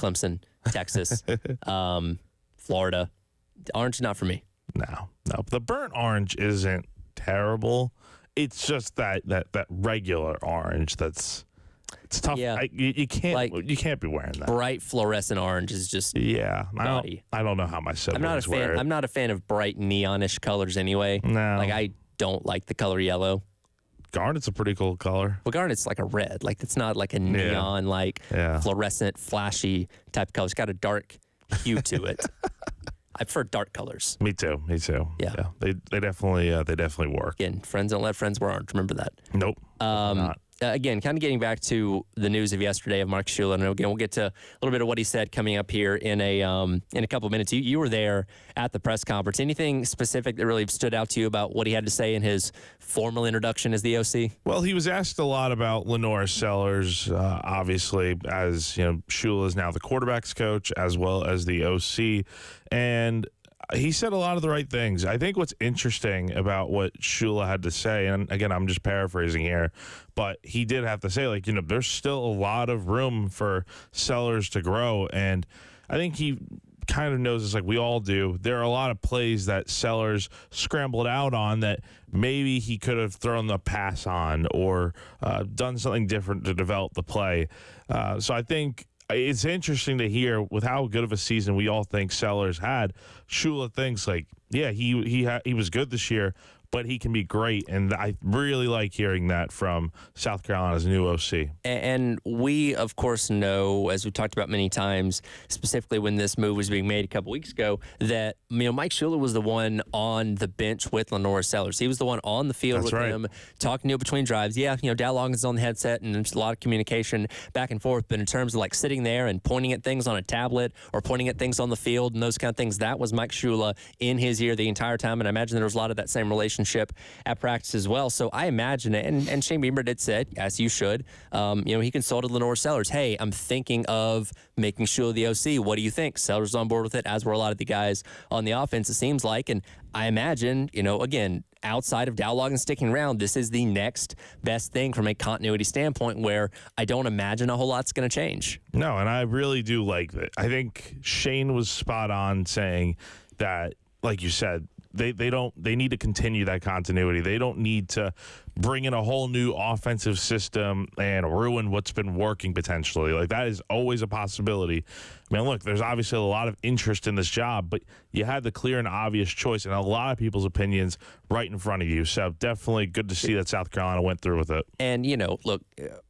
Clemson, Texas, Florida. Orange, not for me. No. The burnt orange isn't terrible. It's just that regular orange it's tough. Yeah. You can't be wearing that. Bright fluorescent orange is just naughty. I don't know how my siblings wear it. I'm not a fan of bright neonish colors anyway. No. Like, I don't like the color yellow. Garnet's a pretty cool color. But garnet's like a red. Like, it's not like a neon, fluorescent, flashy type of color. It's got a dark hue to it. I prefer dark colors. Me too. Yeah. They definitely work. Again, friends don't let friends wear orange. Remember that. Nope. Not. Again, kind of getting back to the news of yesterday of Mark Shula, and again, we'll get to a little bit of what he said coming up here in a couple of minutes. You were there at the press conference. Anything specific that really stood out to you about what he had to say in his formal introduction as the OC? Well, he was asked a lot about Lenore Sellers, obviously, as Shula is now the quarterback's coach as well as the OC, and he said a lot of the right things. I think what's interesting about what Shula had to say, and again, I'm just paraphrasing here, but he did have to say, there's still a lot of room for Sellers to grow. And I think he kind of knows this, like we all do. There are a lot of plays that Sellers scrambled out on that maybe he could have thrown the pass on or done something different to develop the play. So I think it's interesting to hear with how good of a season we all think Sellers had. Shula thinks he was good this year, but he can be great, and I really like hearing that from South Carolina's new OC. And we, of course, know, as we've talked about many times, specifically when this move was being made a couple weeks ago, that Mike Shula was the one on the bench with Lenore Sellers. He was the one on the field with him, talking to him between drives. Yeah, Dow Loggins on the headset, and there's a lot of communication back and forth, but in terms of sitting there and pointing at things on a tablet or pointing at things on the field and those kind of things, that was Mike Shula in his ear the entire time, and I imagine there was a lot of that same relationship at practice as well. So I imagine it, and Shane Beamer did say, as you should, he consulted Lenore Sellers. Hey, I'm thinking of making Shula the OC. What do you think? Sellers is on board with it, as were a lot of the guys on the offense, it seems like. And I imagine, again, outside of Dow Loggins sticking around, this is the next best thing from a continuity standpoint where I don't imagine a whole lot's going to change. No, and I really do like that. I think Shane was spot on saying that, like you said, they need to continue that continuity. They don't need to bring in a whole new offensive system and ruin what's been working potentially. That is always a possibility. I mean, look, there's obviously a lot of interest in this job, but you had the clear and obvious choice and a lot of people's opinions right in front of you. So definitely good to see that South Carolina went through with it. And, look,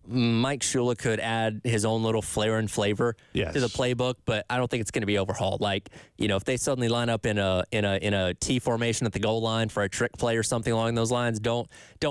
Mike Shula could add his own little flair and flavor to the playbook, but I don't think it's going to be overhauled. If they suddenly line up in a T formation at the goal line for a trick play or something along those lines, don't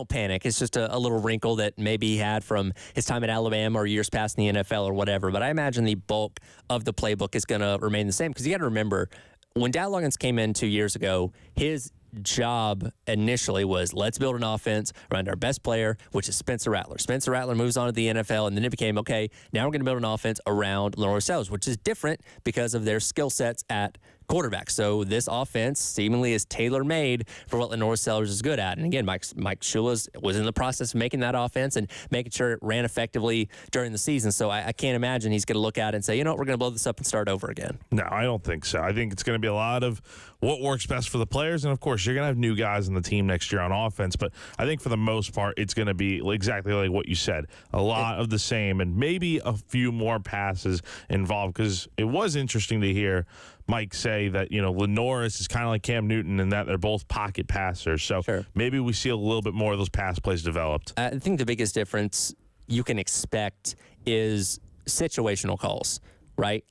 panic. It's just a little wrinkle that maybe he had from his time at Alabama or years past in the NFL or whatever. But I imagine the bulk of the playbook is going to remain the same, because you got to remember, when Dow Loggins came in 2 years ago, his job initially was, let's build an offense around our best player, which is Spencer Rattler. Spencer Rattler moves on to the NFL, and then it became, okay, now we're going to build an offense around Lenore Sellers, which is different because of their skill sets at quarterback. So this offense seemingly is tailor-made for what Lenore Sellers is good at. And again, Mike Shula was in the process of making that offense and making sure it ran effectively during the season. So I can't imagine he's going to look at it and say, we're going to blow this up and start over again. No, I don't think so. I think it's going to be a lot of what works best for the players. And, of course, you're going to have new guys on the team next year on offense. But I think for the most part, it's going to be exactly like what you said, a lot of the same and maybe a few more passes involved, because it was interesting to hear Mike say that, Lenore is kind of like Cam Newton in that they're both pocket passers. So maybe we see a little bit more of those pass plays developed. I think the biggest difference you can expect is situational calls, right?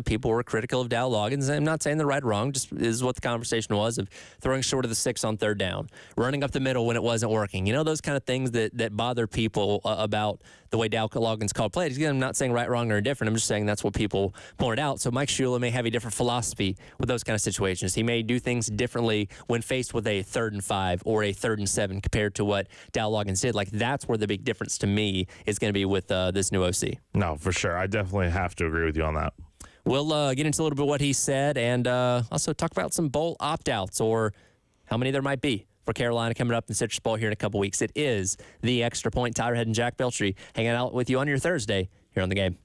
People were critical of Dow Loggins. I'm not saying they're right or wrong, just is what the conversation was, of throwing short of the 6 on third down, running up the middle when it wasn't working. Those kind of things that bother people about the way Dow Loggins called plays. Again, I'm not saying right, wrong, or indifferent. I'm just saying that's what people pointed out. So Mike Shula may have a different philosophy with those kind of situations. He may do things differently when faced with a 3rd and 5 or a 3rd and 7 compared to what Dow Loggins did. That's where the big difference to me is going to be with this new OC. No, for sure. I definitely have to agree with you on that. We'll get into a little bit what he said and also talk about some bowl opt-outs or how many there might be for Carolina coming up in Citrus Bowl here in a couple weeks. It is the Extra Point. Tyler Head and Jack Beltry hanging out with you on your Thursday here on The Game.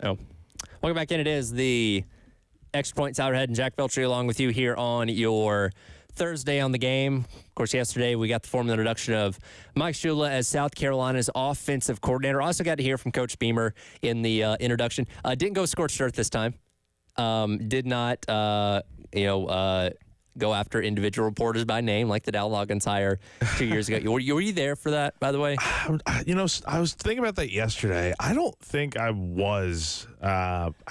Oh, welcome back in. It is the Extra Point Sourhead and Jack Veltri along with you here on your Thursday on the game. Of course, yesterday we got the formal introduction of Mike Shula as South Carolina's offensive coordinator. Also got to hear from Coach Beamer in the introduction. Didn't go scorched earth this time. Did not, go after individual reporters by name like the Dow Loggins hire 2 years ago. Were you there for that, by the way? I was thinking about that yesterday. I don't think I was.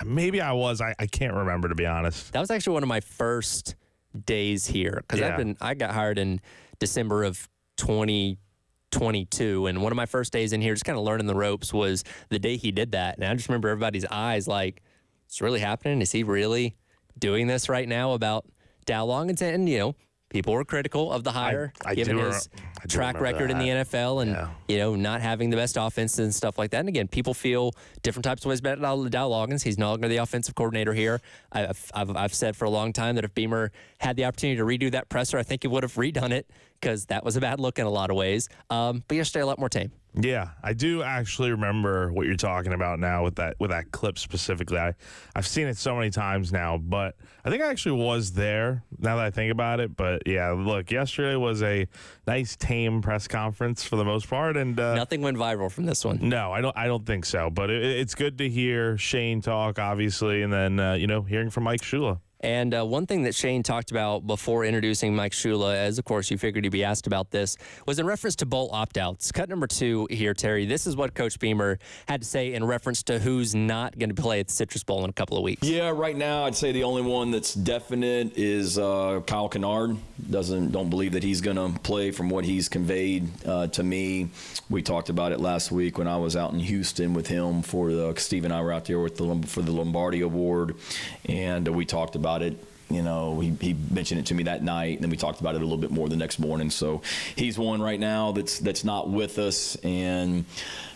Maybe I was. I can't remember, to be honest. That was actually one of my first days here because I got hired in December of 2022, and one of my first days in here, just kind of learning the ropes, was the day he did that. And I just remember everybody's eyes like, it's really happening? Is he really doing this right now about Dow Loggins? And, people were critical of the hire, given his track record in the NFL and, not having the best offense and stuff like that. And again, people feel different types of ways about Dow Loggins. He's no longer the offensive coordinator here. I've said for a long time that if Beamer had the opportunity to redo that presser, I think he would have redone it because that was a bad look in a lot of ways. But yesterday, a lot more tame. Yeah, I do actually remember what you're talking about now with that clip specifically. I've seen it so many times now, but I think I actually was there now that I think about it. But yeah, look, yesterday was a nice tame press conference for the most part, and nothing went viral from this one. No, I don't think so. But it's good to hear Shane talk, obviously, and then hearing from Mike Shula. And one thing that Shane talked about before introducing Mike Shula, as of course you figured he'd be asked about this, was in reference to bowl opt-outs. Cut number 2 here, Terry. This is what Coach Beamer had to say in reference to who's not going to play at the Citrus Bowl in a couple of weeks. Yeah, right now I'd say the only one that's definite is Kyle Kennard. Don't believe that he's going to play from what he's conveyed to me. We talked about it last week when I was out in Houston with him Steve and I were out there for the Lombardi Award, and we talked about it. He mentioned it to me that night, and then we talked about it a little bit more the next morning. So he's one right now that's not with us, and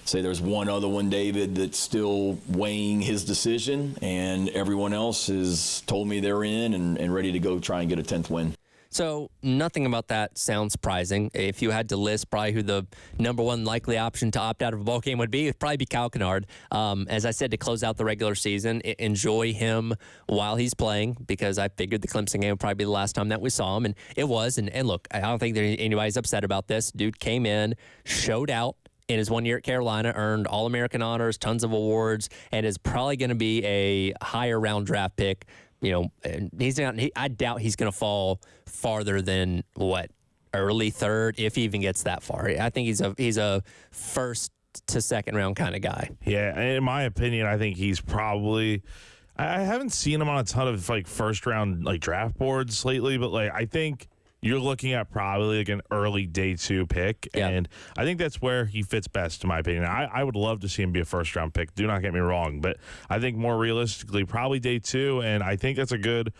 say there's one other one, David, that's still weighing his decision, and everyone else has told me they're in and ready to go try and get a 10th win. So nothing about that sounds surprising. If you had to list probably who the number one likely option to opt out of a bowl game would be, it'd probably be Kyle Kennard. As I said, to close out the regular season, enjoy him while he's playing, because I figured the Clemson game would probably be the last time that we saw him, and it was. And look, I don't think anybody's upset about this. Dude came in, showed out in his 1 year at Carolina, earned All-American honors, tons of awards, and is probably going to be a higher round draft pick. I doubt he's going to fall farther than early third, if he even gets that far. I think he's a first to second round kind of guy. Yeah, in my opinion, I think he's probably. I haven't seen him on a ton of first round draft boards lately, but I think you're looking at probably an early day 2 pick, and I think that's where he fits best, in my opinion. I would love to see him be a first-round pick. Do not get me wrong, but I think more realistically, probably day 2, and I think that's a good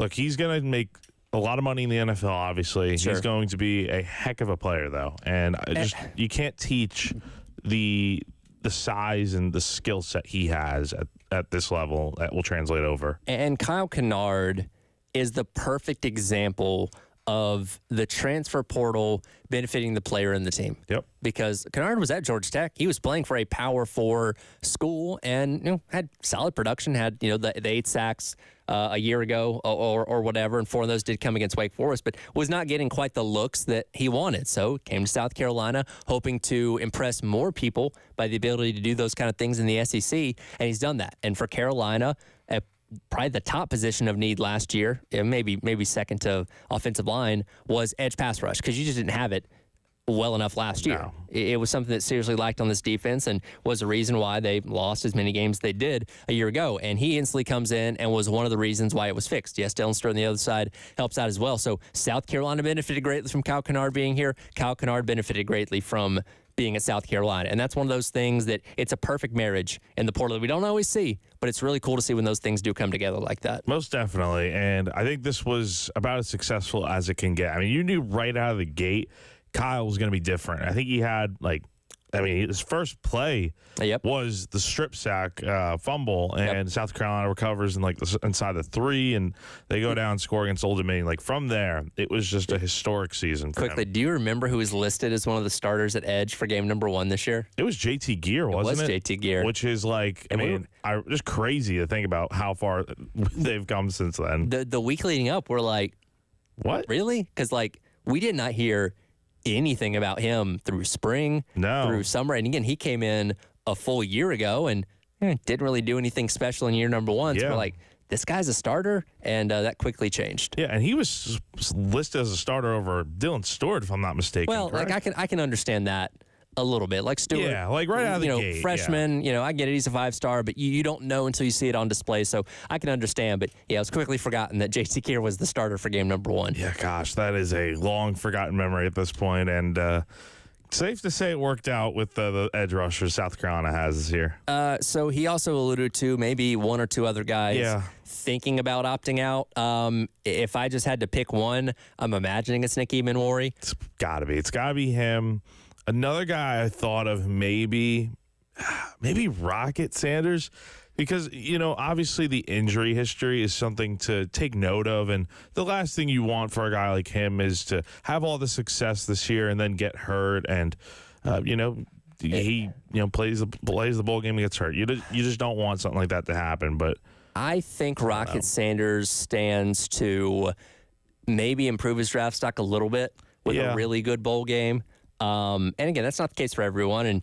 look. He's going to make a lot of money in the NFL, obviously. Sure. He's going to be a heck of a player, though, and you can't teach the size and the skill set he has at this level that will translate over. And Kyle Kennard is the perfect example of the transfer portal benefiting the player and the team. Yep. Because Kennard was at Georgia Tech. He was playing for a Power 4 school and had solid production, had the 8 sacks a year ago or whatever, and 4 of those did come against Wake Forest, but was not getting quite the looks that he wanted. So came to South Carolina hoping to impress more people by the ability to do those kind of things in the SEC, and he's done that. And for Carolina, probably the top position of need last year, maybe second to offensive line, was edge pass rush, because you just didn't have it well enough last year. No. It was something that seriously lacked on this defense, and was the reason why they lost as many games as they did a year ago. And he instantly comes in and was one of the reasons why it was fixed. Yes, Dylan Stern on the other side helps out as well. So South Carolina benefited greatly from Kyle Kennard being here. Kyle Kennard benefited greatly from being at South Carolina. And that's one of those things that it's a perfect marriage in the portal that we don't always see, but it's really cool to see when those things do come together like that. Most definitely. And I think this was about as successful as it can get. I mean, you knew right out of the gate Kyle was going to be different. I think he had I mean, his first play was the strip sack fumble, and South Carolina recovers in like inside the 3, and they go down scoring against Old Dominion. Like from there, it was just a historic season. Quickly, do you remember who was listed as one of the starters at edge for game number 1 this year? It was JT Gear, wasn't it? It was JT Gear, which is like, I mean, just crazy to think about how far they've come since then. The week leading up, we're like, what? Really? Because like we did not hear anything about him through spring, through summer, and again, he came in a full year ago and didn't really do anything special in year number 1. So we're like, this guy's a starter, and that quickly changed. Yeah, and he was listed as a starter over Dylan Stewart, if I'm not mistaken. Well, correct? like I can understand that a little bit. Like Stewart, like right out of the gate, freshman. I get it, he's a 5-star, but you don't know until you see it on display. So I can understand. But it was quickly forgotten that JT Keir was the starter for game number 1. Yeah, gosh, that is a long forgotten memory at this point, and safe to say it worked out with the edge rushers South Carolina has this year. So he also alluded to maybe 1 or 2 other guys thinking about opting out. If I just had to pick one, I'm imagining it's Nicky Minwari. It's got to be him. Another guy I thought of maybe Rocket Sanders, because, obviously the injury history is something to take note of. And the last thing you want for a guy like him is to have all the success this year and then get hurt. And, he plays the bowl game and gets hurt. You just don't want something like that to happen. But I think Rocket Sanders stands to maybe improve his draft stock a little bit with a really good bowl game. And again, that's not the case for everyone. And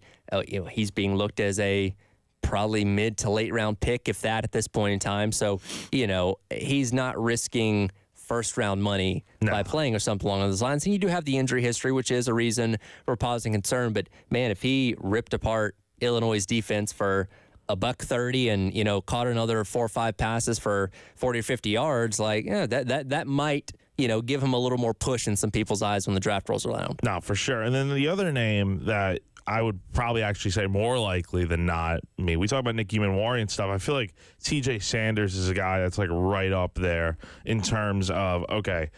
he's being looked as a probably mid to late round pick, if that, at this point in time. So, he's not risking first round money by playing or something along those lines. And you do have the injury history, which is a reason for pausing concern. But man, if he ripped apart Illinois' defense for $130 and, caught another 4 or 5 passes for 40 or 50 yards, like, that might, give him a little more push in some people's eyes when the draft rolls around. No, for sure. And then the other name that I would probably actually say more likely than not, we talk about Nicky Minwari and stuff. I feel like TJ Sanders is a guy that's like right up there in terms of, okay,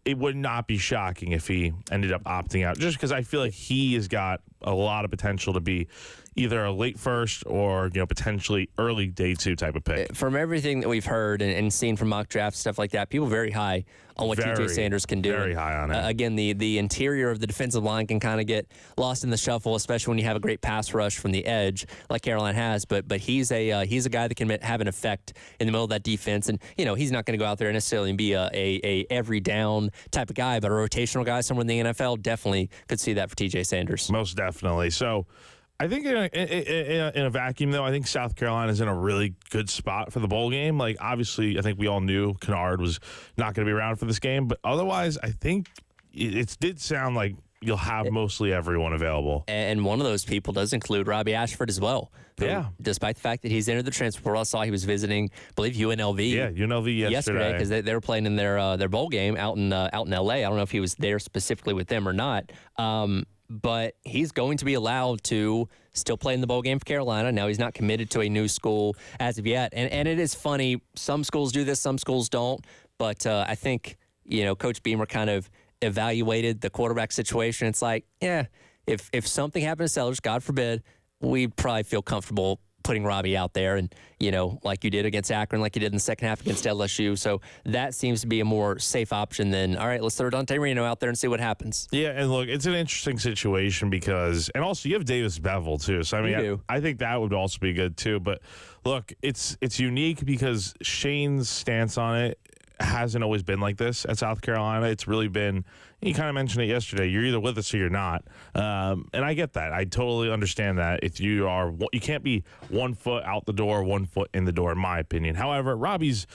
it would not be shocking if he ended up opting out, just because I feel like he has got a lot of potential to be either a late first or potentially early day 2 type of pick. From everything that we've heard and seen from mock drafts, stuff like that, people very high on what TJ Sanders can do. Very high on it. Again, the interior of the defensive line can kind of get lost in the shuffle, especially when you have a great pass rush from the edge like Carolina has. But he's a guy that can have an effect in the middle of that defense. And he's not going to go out there necessarily and be a every down type of guy, but a rotational guy somewhere in the NFL. Definitely could see that for TJ Sanders. Most definitely. So I think in a vacuum, though, I think South Carolina is in a really good spot for the bowl game. Like, obviously, I think we all knew Kennard was not going to be around for this game. But otherwise, I think it did sound like you'll have mostly everyone available. And one of those people does include Robbie Ashford as well. Yeah. Despite the fact that he's entered the transfer portal, I saw he was visiting, I believe, UNLV. Yeah, UNLV yesterday. Because they were playing in their bowl game out in LA. I don't know if he was there specifically with them or not. But he's going to be allowed to still play in the bowl game for Carolina. Now, he's not committed to a new school as of yet. And it is funny. Some schools do this, some schools don't. But I think, Coach Beamer kind of evaluated the quarterback situation. It's like, if something happened to Sellers, God forbid, we'd probably feel comfortable putting Robbie out there and, like you did against Akron, like you did in the second half against LSU. So that seems to be a more safe option than, all right, let's throw Dante Reno out there and see what happens. Yeah, and look, it's an interesting situation because, and also you have Davis Bevel too. So, I think that would also be good too. But look, it's unique because Shane's stance on it hasn't always been like this at South Carolina. It's really been, you kind of mentioned it yesterday, you're either with us or you're not. And I get that. I totally understand that. If you can't be 1 foot out the door, 1 foot in the door, in my opinion. However, Robbie's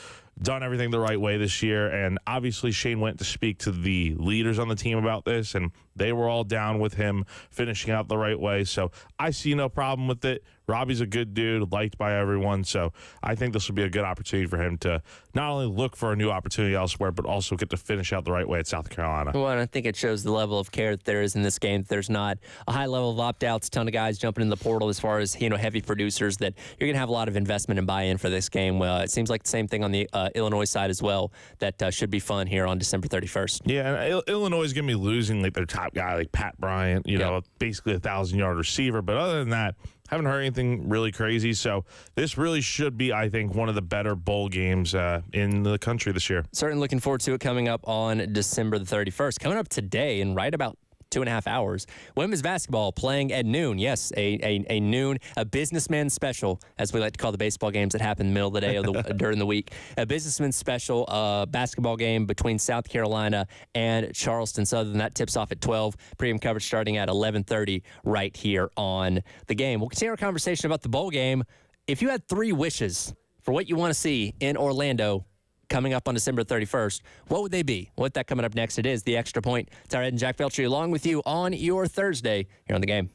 done everything the right way this year, and obviously Shane went to speak to the leaders on the team about this, and they were all down with him finishing out the right way. So I see no problem with it. Robbie's a good dude, liked by everyone. So I think this will be a good opportunity for him to not only look for a new opportunity elsewhere, but also get to finish out the right way at South Carolina. Well, and I think it shows the level of care that there is in this game. There's not a high level of opt-outs, a ton of guys jumping in the portal as far as, heavy producers, that you're going to have a lot of investment and buy-in for this game. It seems like the same thing on the Illinois side as well that should be fun here on December 31st. Yeah, and Illinois is going to be losing like their top guy, like Pat Bryant, you know, basically a 1,000-yard receiver. But other than that, haven't heard anything really crazy. So this really should be, I think, one of the better bowl games in the country this year. Certainly looking forward to it coming up on December the 31st. Coming up today in right about 2.5 hours. Women's basketball playing at noon. Yes, a noon, a businessman special, as we like to call the baseball games that happen in the middle of the day or during the week. A businessman special basketball game between South Carolina and Charleston Southern. That tips off at 12. Pregame coverage starting at 11:30 right here on the game. We'll continue our conversation about the bowl game. If you had 3 wishes for what you want to see in Orlando coming up on December 31st, what would they be? What that coming up next? It is The Extra Point. Tyra and Jack Feltry along with you on your Thursday here on the game.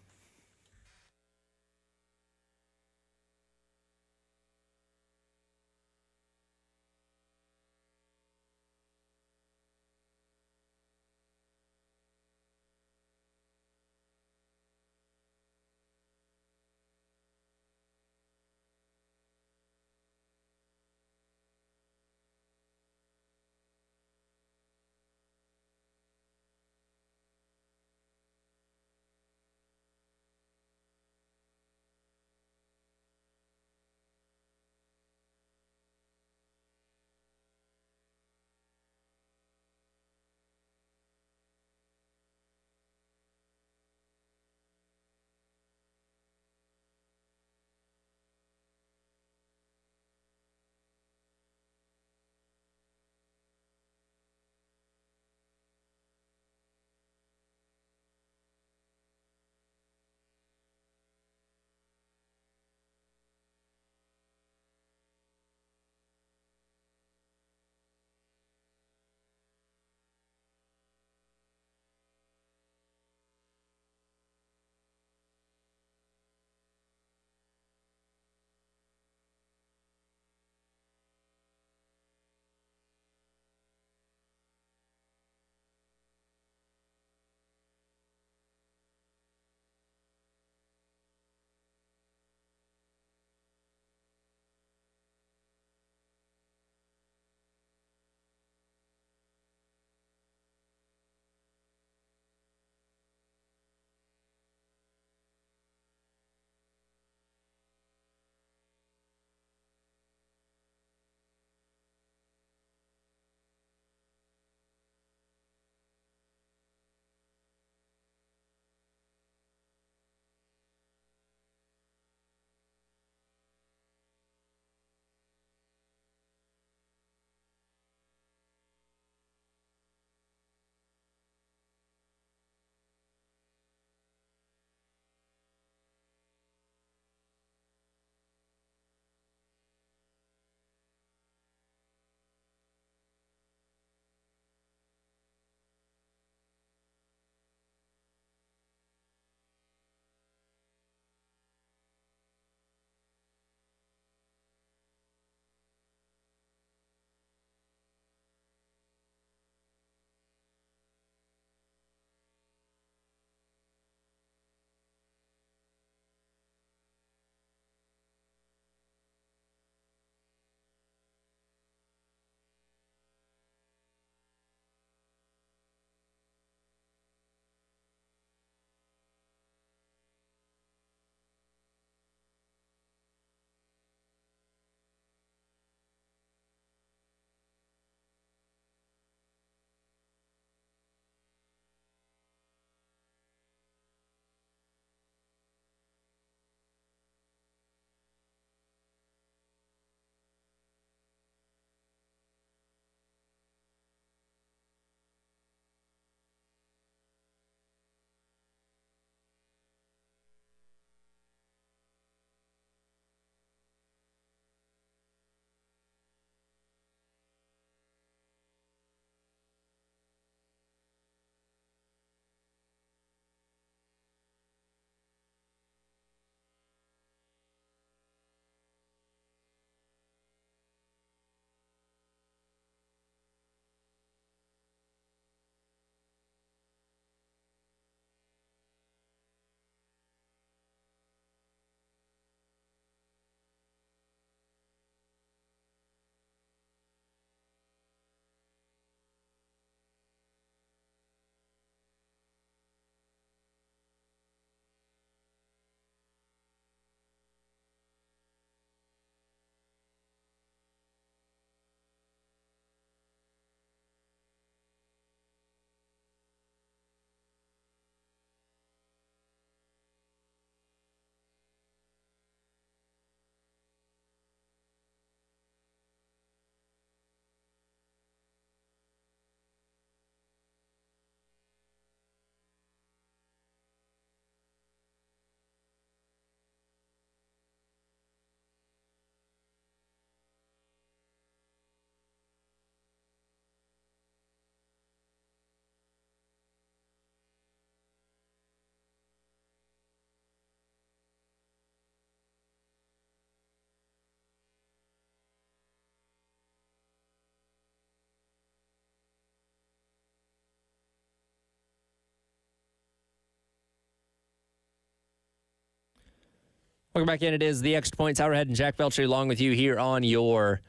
Welcome back in. It is the Extra Points. Howard Head and Jack Belcher along with you here on your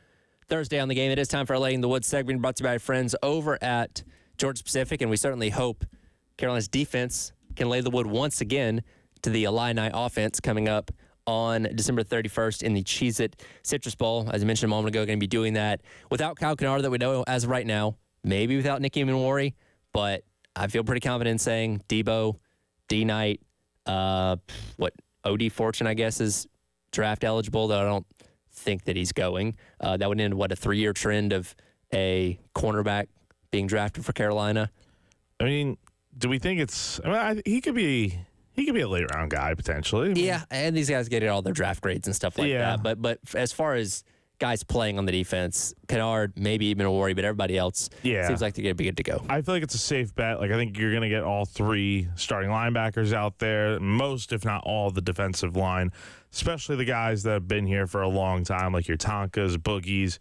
Thursday on the Game. It is time for our Laying the Woods segment brought to you by our friends over at Georgia Pacific, and we certainly hope Carolina's defense can lay the wood once again to the Illini offense coming up on December 31st in the Cheez-It Citrus Bowl. As I mentioned a moment ago, going to be doing that without Kyle Kennard that we know as of right now, maybe without Nicky Minori, but I feel pretty confident in saying Debo, D-Knight, O.D. Fortune, I guess, is draft eligible, though I don't think that he's going. That would end, a 3-year trend of a cornerback being drafted for Carolina? I mean, do we think it's... I mean, he could be a late-round guy, potentially. Yeah, and these guys get all their draft grades and stuff like that. But as far as guys playing on the defense, Kennard, maybe even a worry, but everybody else seems like they're going to be good to go. I feel like it's a safe bet. Like, I think you're going to get all 3 starting linebackers out there, most, if not all, the defensive line, especially the guys that have been here for a long time, like your Tonkas, Boogies,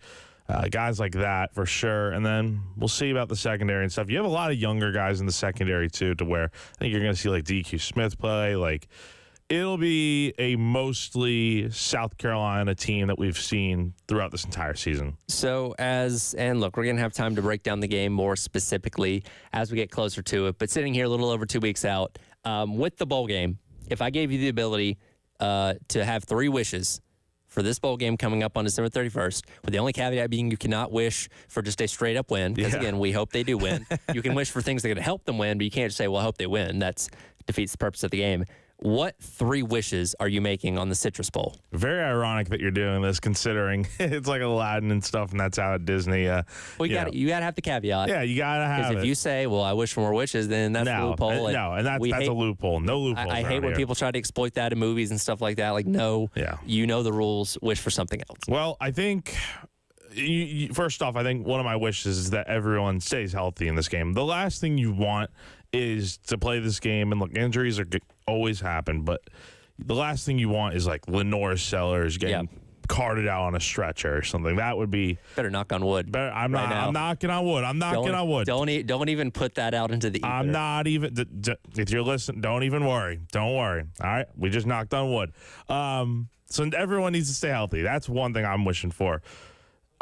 guys like that for sure. And then we'll see about the secondary and stuff. You have a lot of younger guys in the secondary, too, to where I think you're going to see, like, DQ Smith play, like... It'll be a mostly South Carolina team that we've seen throughout this entire season. So and look, we're going to have time to break down the game more specifically as we get closer to it. But sitting here a little over 2 weeks out, with the bowl game, if I gave you the ability to have 3 wishes for this bowl game coming up on December 31st, with the only caveat being you cannot wish for just a straight-up win, because, again, we hope they do win. You can wish for things that are going to help them win, but you can't just say, well, I hope they win. That defeats the purpose of the game. What 3 wishes are you making on the Citrus Bowl? Very ironic that you're doing this, considering it's like Aladdin and stuff, and that's out at Disney. Well, you got to have the caveat. Yeah, you got to have it. Because if you say, well, I wish for more wishes, then that's a loophole. And that's a loophole. No loophole. I hate when people try to exploit that in movies and stuff like that. Like, no, you know the rules. Wish for something else. Well, I think... first off, I think one of my wishes is that everyone stays healthy in this game. The last thing you want is to play this game, and look, injuries always happen, but the last thing you want is like Lenore Sellers getting carted out on a stretcher or something. That would be better knock on wood. I'm knocking on wood. I'm knocking on wood. Don't even put that out into the ether. I'm not even. If you're listening, don't even worry. Don't worry. All right, we just knocked on wood. So everyone needs to stay healthy. That's one thing I'm wishing for.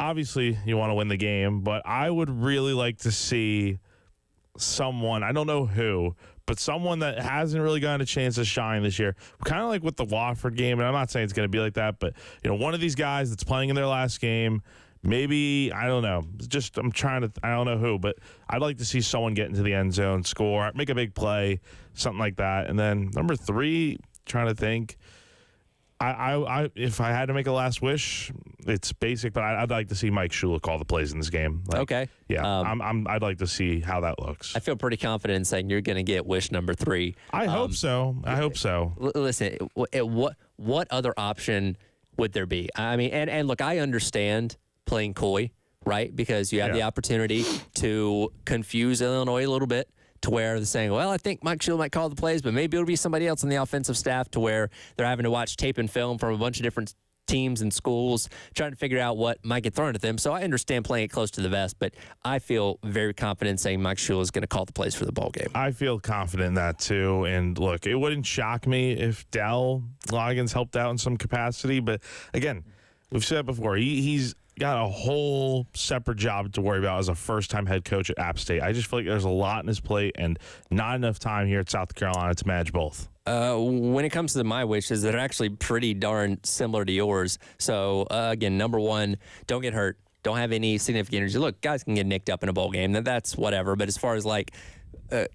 Obviously, you want to win the game, but I would really like to see someone, I don't know who, but someone that hasn't really gotten a chance to shine this year. Kind of like with the Wofford game, and I'm not saying it's going to be like that, but one of these guys that's playing in their last game, maybe, I don't know, I don't know who, but I'd like to see someone get into the end zone, score, make a big play, something like that. And then number 3, trying to think, I if I had to make a last wish, it's basic, but I'd like to see Mike Shula call the plays in this game. Okay. Yeah, I'd like to see how that looks. I feel pretty confident in saying you're going to get wish number 3. I hope so. I hope so. Listen, what other option would there be? I mean, and look, I understand playing coy, right? Because you have the opportunity to confuse Illinois a little bit, to where they're saying, well, I think Mike Shula might call the plays, but maybe it'll be somebody else on the offensive staff, to where they're having to watch tape and film from a bunch of different teams and schools, trying to figure out what might get thrown at them. So I understand playing it close to the vest, but I feel very confident saying Mike Shula is going to call the plays for the ball game. I feel confident in that too. And look, it wouldn't shock me if Dell Loggins helped out in some capacity. But again, we've said before, he's got a whole separate job to worry about as a first-time head coach at App State. I just feel like there's a lot in his plate and not enough time here at South Carolina to manage both. When it comes to my wishes, they're actually pretty darn similar to yours. So, again, number 1, don't get hurt. Don't have any significant injuries. Look, guys can get nicked up in a bowl game. That's whatever. But as far as, like,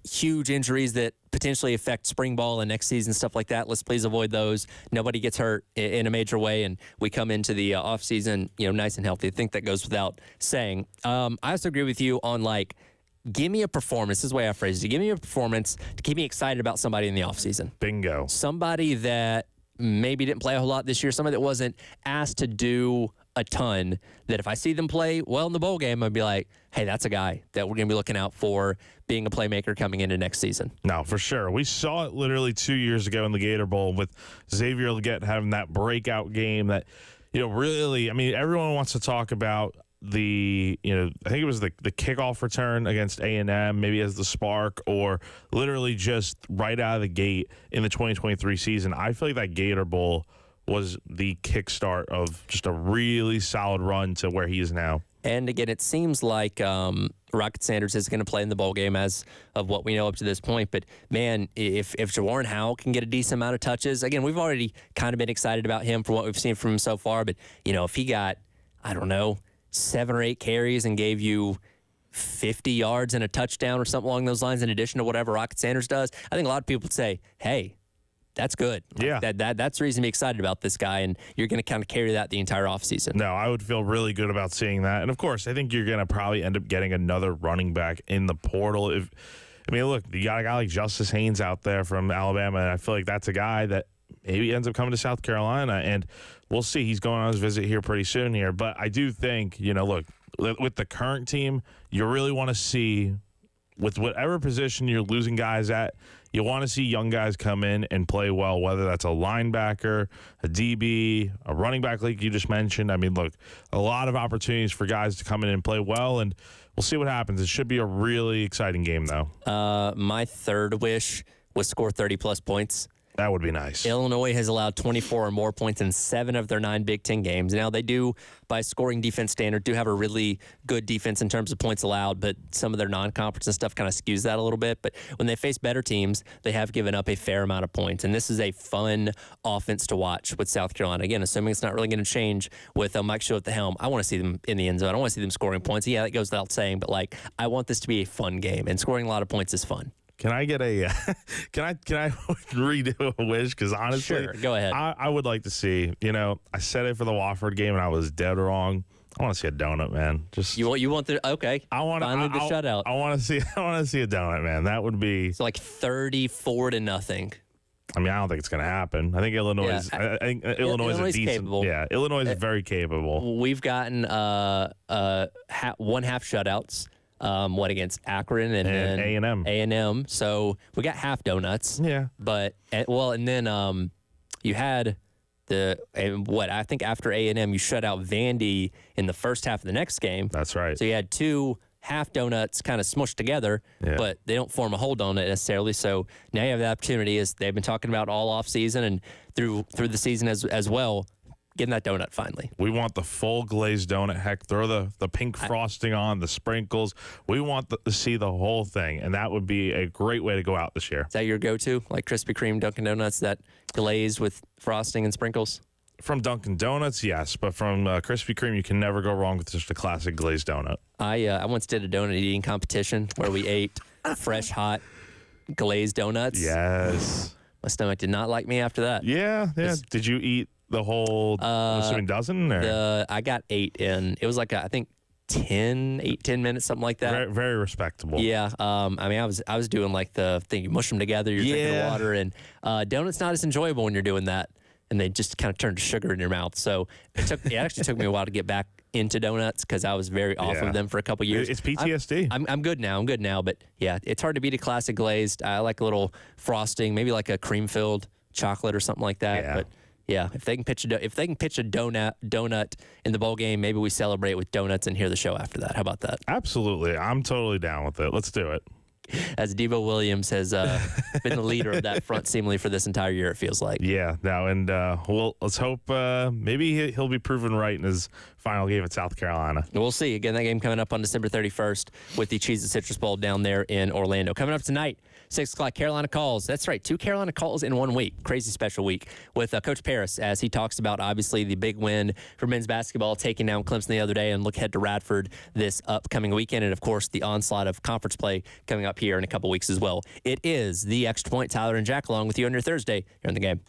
huge injuries that potentially affect spring ball and next season, stuff like that, let's please avoid those. Nobody gets hurt in a major way, and we come into the offseason, nice and healthy. I think that goes without saying. I also agree with you on, like, give me a performance. This is the way I phrased it. Give me a performance to keep me excited about somebody in the offseason. Bingo. Somebody that maybe didn't play a whole lot this year, somebody that wasn't asked to do a ton, that if I see them play well in the bowl game, I'd be like, hey, that's a guy that we're going to be looking out for being a playmaker coming into next season. No, for sure. We saw it literally 2 years ago in the Gator Bowl with Xavier Legette having that breakout game that, really, I mean, everyone wants to talk about I think it was the kickoff return against A&M, maybe as the spark, or literally just right out of the gate in the 2023 season. I feel like that Gator Bowl was the kickstart of just a really solid run to where he is now. And again, it seems like Rocket Sanders is going to play in the bowl game as of what we know up to this point. But, man, if Jawarn Howell can get a decent amount of touches, again, we've already kind of been excited about him for what we've seen from him so far. But, if he got, I don't know, 7 or 8 carries and gave you 50 yards and a touchdown or something along those lines in addition to whatever Rocket Sanders does, I think a lot of people would say, hey, that's good. Yeah. That's the reason to be excited about this guy, and you're going to kind of carry that the entire offseason. No, I would feel really good about seeing that. And, of course, I think you're going to probably end up getting another running back in the portal. Look, you got a guy like Justice Haynes out there from Alabama, and I feel like that's a guy that maybe ends up coming to South Carolina, and we'll see. He's going on his visit here pretty soon here. But I do think, look, with the current team, you really want to see, with whatever position you're losing guys at, you want to see young guys come in and play well, whether that's a linebacker, a DB, a running back like you just mentioned. Look, a lot of opportunities for guys to come in and play well, and we'll see what happens. It should be a really exciting game, though. My third wish was score 30-plus points. That would be nice. Illinois has allowed 24 or more points in 7 of their 9 Big Ten games. Now, they do, by scoring defense standard, do have a really good defense in terms of points allowed, but some of their non-conference and stuff kind of skews that a little bit. But when they face better teams, they have given up a fair amount of points. And this is a fun offense to watch with South Carolina. Again, assuming it's not really going to change with Mike Shule at the helm, I want to see them in the end zone. I want to see them scoring points. Yeah, that goes without saying, but I want this to be a fun game, and scoring a lot of points is fun. Can I get a can I redo a wish? Because honestly, sure, go ahead. I would like to see. I said it for the Wofford game and I was dead wrong. I want to see a donut, man. Just you want the okay. I want finally the shutout. I want to see a donut, man. That would be. It's like 34-0. I don't think it's going to happen. I think Illinois. I think Illinois is a decent. Capable. Yeah, Illinois is very capable. We've gotten 1/2 shutouts. Against Akron and A&M. A&M. So we got half donuts. Yeah. But and then you had I think after A&M you shut out Vandy in the first half of the next game. That's right. So you had 2 half donuts kind of smushed together, but they don't form a whole donut necessarily. So now you have the opportunity, as they've been talking about all off season and through the season as well. Getting that donut finally. We want the full glazed donut. Heck, throw the pink frosting on, the sprinkles. We want to see the whole thing, and that would be a great way to go out this year. Is that your go-to, like Krispy Kreme Dunkin' Donuts, that glazed with frosting and sprinkles? From Dunkin' Donuts, yes, but from Krispy Kreme, you can never go wrong with just a classic glazed donut. I once did a donut eating competition where we ate fresh, hot, glazed donuts. Yes. My stomach did not like me after that. Yeah. Did you eat the whole dozen? Or? I got 8 in. It was like I think 10 minutes, something like that. Very, very respectable. Yeah. I was doing like the thing. You mush them together. You're drinking the water, and donuts not as enjoyable when you're doing that, and they just kind of turn to sugar in your mouth. So it actually took me a while to get back into donuts because I was very off of them for a couple years. It's PTSD. I'm good now. But yeah, it's hard to beat a classic glazed. I like a little frosting, maybe like a cream filled chocolate or something like that. Yeah. But yeah, if they can pitch a donut in the bowl game, maybe we celebrate with donuts and hear the show after that. How about that? Absolutely. I'm totally down with it. Let's do it. As Devo Williams has been the leader of that front seemingly for this entire year, it feels like. Yeah, no, and let's hope maybe he'll be proven right in his final game at South Carolina. We'll see. Again, that game coming up on December 31st with the Cheez-It Citrus Bowl down there in Orlando. Coming up tonight, 6 o'clock, Carolina Calls. That's right, 2 Carolina Calls in 1 week. Crazy special week with Coach Paris as he talks about, obviously, the big win for men's basketball, taking down Clemson the other day, and look ahead to Radford this upcoming weekend, and, of course, the onslaught of conference play coming up here in a couple weeks as well. It is the Extra Point. Tyler and Jack along with you on your Thursday here on The Game.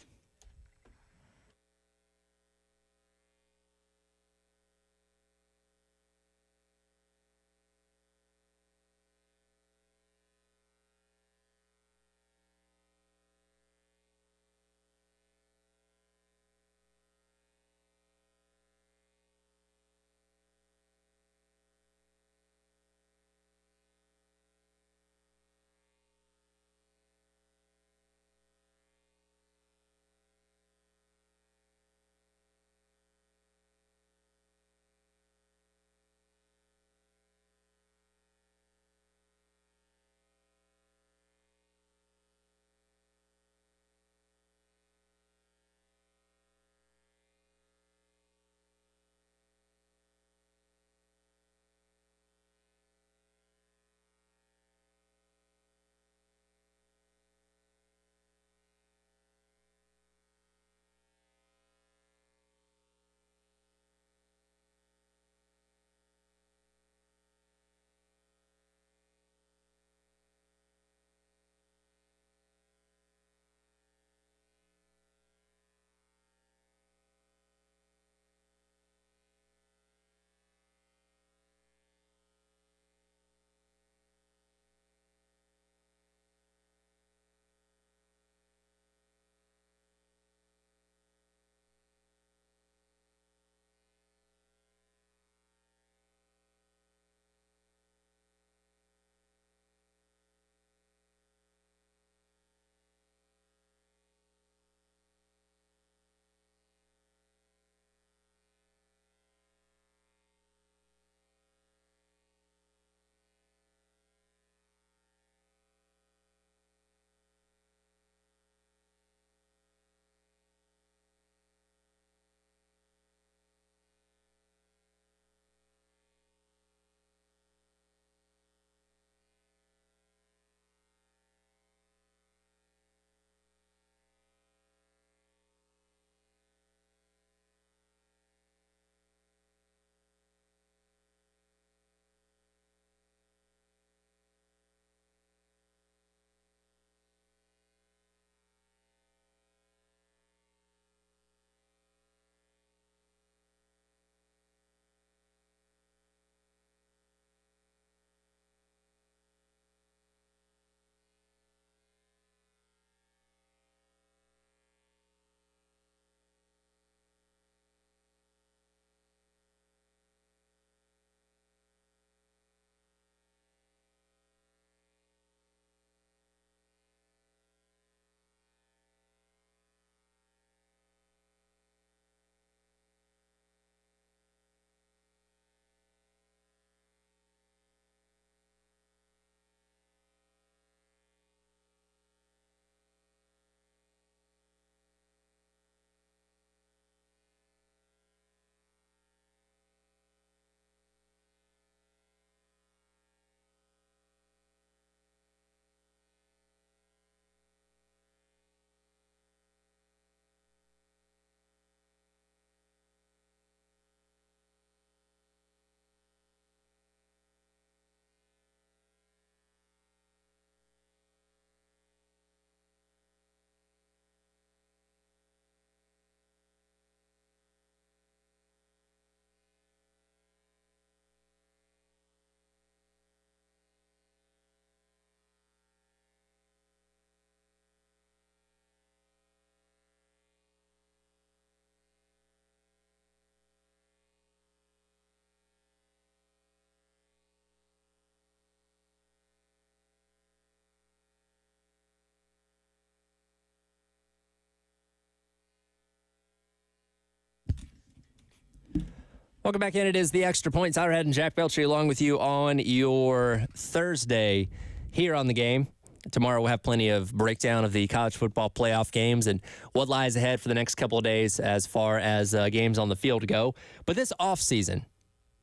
Welcome back in. It is the Extra Point. Tyler Head and Jack Belcher along with you on your Thursday here on the Game. Tomorrow we'll have plenty of breakdown of the college football playoff games and what lies ahead for the next couple of days as far as games on the field go. But this offseason,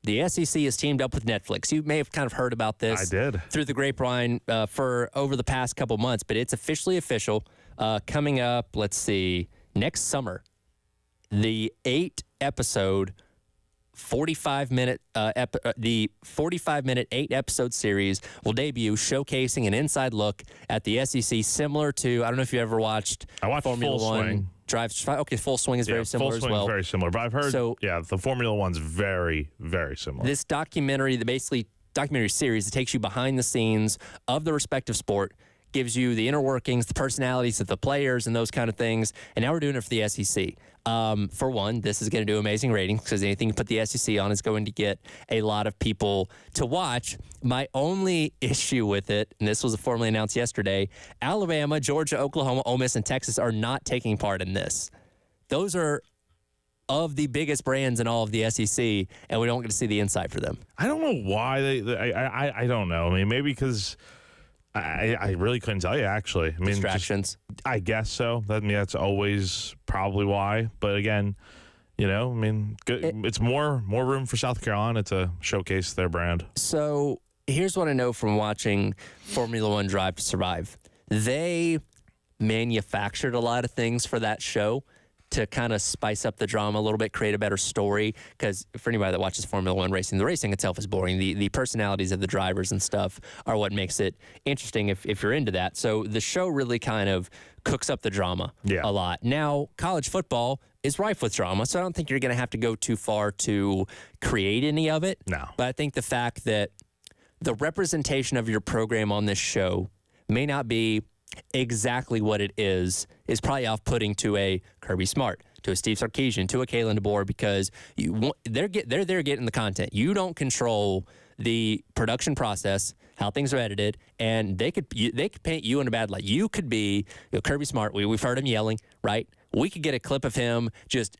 the SEC has teamed up with Netflix. You may have kind of heard about this. I did. Through the grapevine for over the past couple months, but it's officially official. Coming up, let's see, next summer, the 8-episode 45-minute the 45-minute 8-episode series will debut, showcasing an inside look at the SEC, similar to, I don't know if you ever watched Formula Full One Swing. Okay, Full Swing is very similar Full Swing as well. Is very similar, but I've heard the Formula One's very, very similar. This documentary series that takes you behind the scenes of the respective sport, gives you the inner workings, the personalities of the players and those kind of things. And now we're doing it for the SEC. For one, this is going to do amazing ratings because anything you put the SEC on is going to get a lot of people to watch. My only issue with it, and this was formally announced yesterday, Alabama, Georgia, Oklahoma, Ole Miss, and Texas are not taking part in this. Those are of the biggest brands in all of the SEC, and we don't get to see the inside for them. I don't know why I don't know. I mean, maybe because I really couldn't tell you, actually. I mean, distractions. I guess so. That's always probably why. But again, it's more room for South Carolina to showcase their brand. So here's what I know from watching Formula One Drive to Survive. They manufactured a lot of things for that show to kind of spice up the drama a little bit, create a better story. Because for anybody that watches Formula One racing, the racing itself is boring. The personalities of the drivers and stuff are what makes it interesting if you're into that. So the show really kind of cooks up the drama a lot. Now, college football is rife with drama, so I don't think you're going to have to go too far to create any of it. No. But I think the fact that the representation of your program on this show may not be exactly what it is probably off-putting to a Kirby Smart, to a Steve Sarkisian, to a Kalen DeBoer, because they're there getting the content. You don't control the production process, how things are edited, and they could paint you in a bad light. You could be Kirby Smart. We've heard him yelling, right? We could get a clip of him just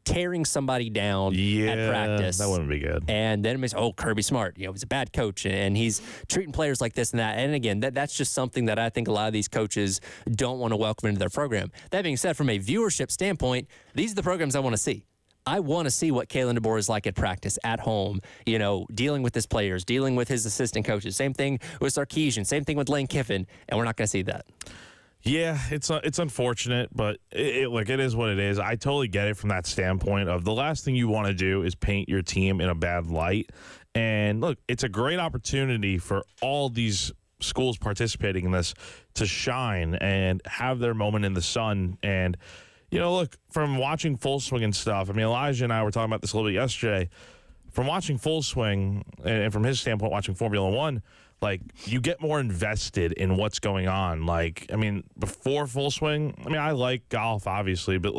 tearing somebody down at practice. That wouldn't be good. And then it's, Kirby Smart, he's a bad coach and he's treating players like this and that. And again, that's just something that I think a lot of these coaches don't want to welcome into their program. That being said, from a viewership standpoint, these are the programs I want to see. I want to see what Kalen DeBoer is like at practice, at home, dealing with his players, dealing with his assistant coaches. Same thing with Sarkisian, same thing with Lane Kiffin, and we're not going to see that. Yeah, it's unfortunate, but it is what it is. I totally get it from that standpoint of the last thing you want to do is paint your team in a bad light. And look, it's a great opportunity for all these schools participating in this to shine and have their moment in the sun. And, look, from watching Full Swing and stuff, I mean, Elijah and I were talking about this a little bit yesterday. From watching Full Swing and from his standpoint, watching Formula One, you get more invested in what's going on. Before Full Swing, I like golf, obviously, but,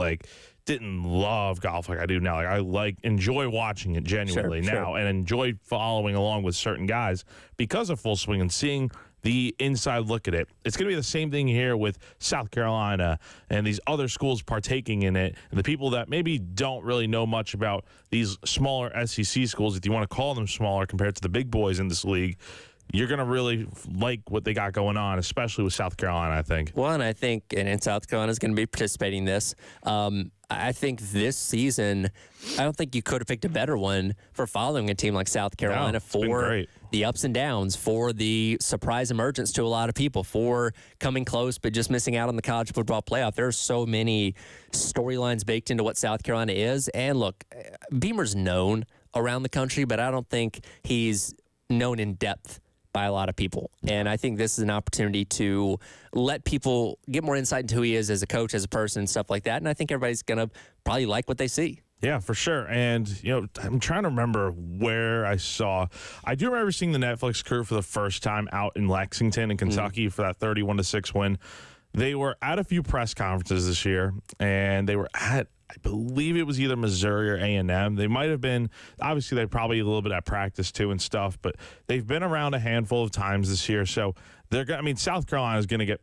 didn't love golf like I do now. I enjoy watching it genuinely now and enjoy following along with certain guys because of Full Swing and seeing the inside look at it. It's going to be the same thing here with South Carolina and these other schools partaking in it, and the people that maybe don't really know much about these smaller SEC schools, if you want to call them smaller compared to the big boys in this league. You're going to really like what they got going on, especially with South Carolina, I think. Well, and I think, and South Carolina is going to be participating in this. I think this season, I don't think you could have picked a better one for following a team like South Carolina for the ups and downs, for the surprise emergence to a lot of people, for coming close but just missing out on the college football playoff. There are so many storylines baked into what South Carolina is. And look, Beamer's known around the country, but I don't think he's known in depth by a lot of people. And I think this is an opportunity to let people get more insight into who he is as a coach, as a person, and stuff like that. And I think everybody's going to probably like what they see. Yeah, for sure. And, I'm trying to remember where I do remember seeing the Netflix crew for the first time out in Lexington in Kentucky for that 31-6 win. They were at a few press conferences this year, and they were at, I believe it was either Missouri or A&M. They might have been, obviously they probably a little bit at practice too and stuff, but they've been around a handful of times this year. So South Carolina is going to get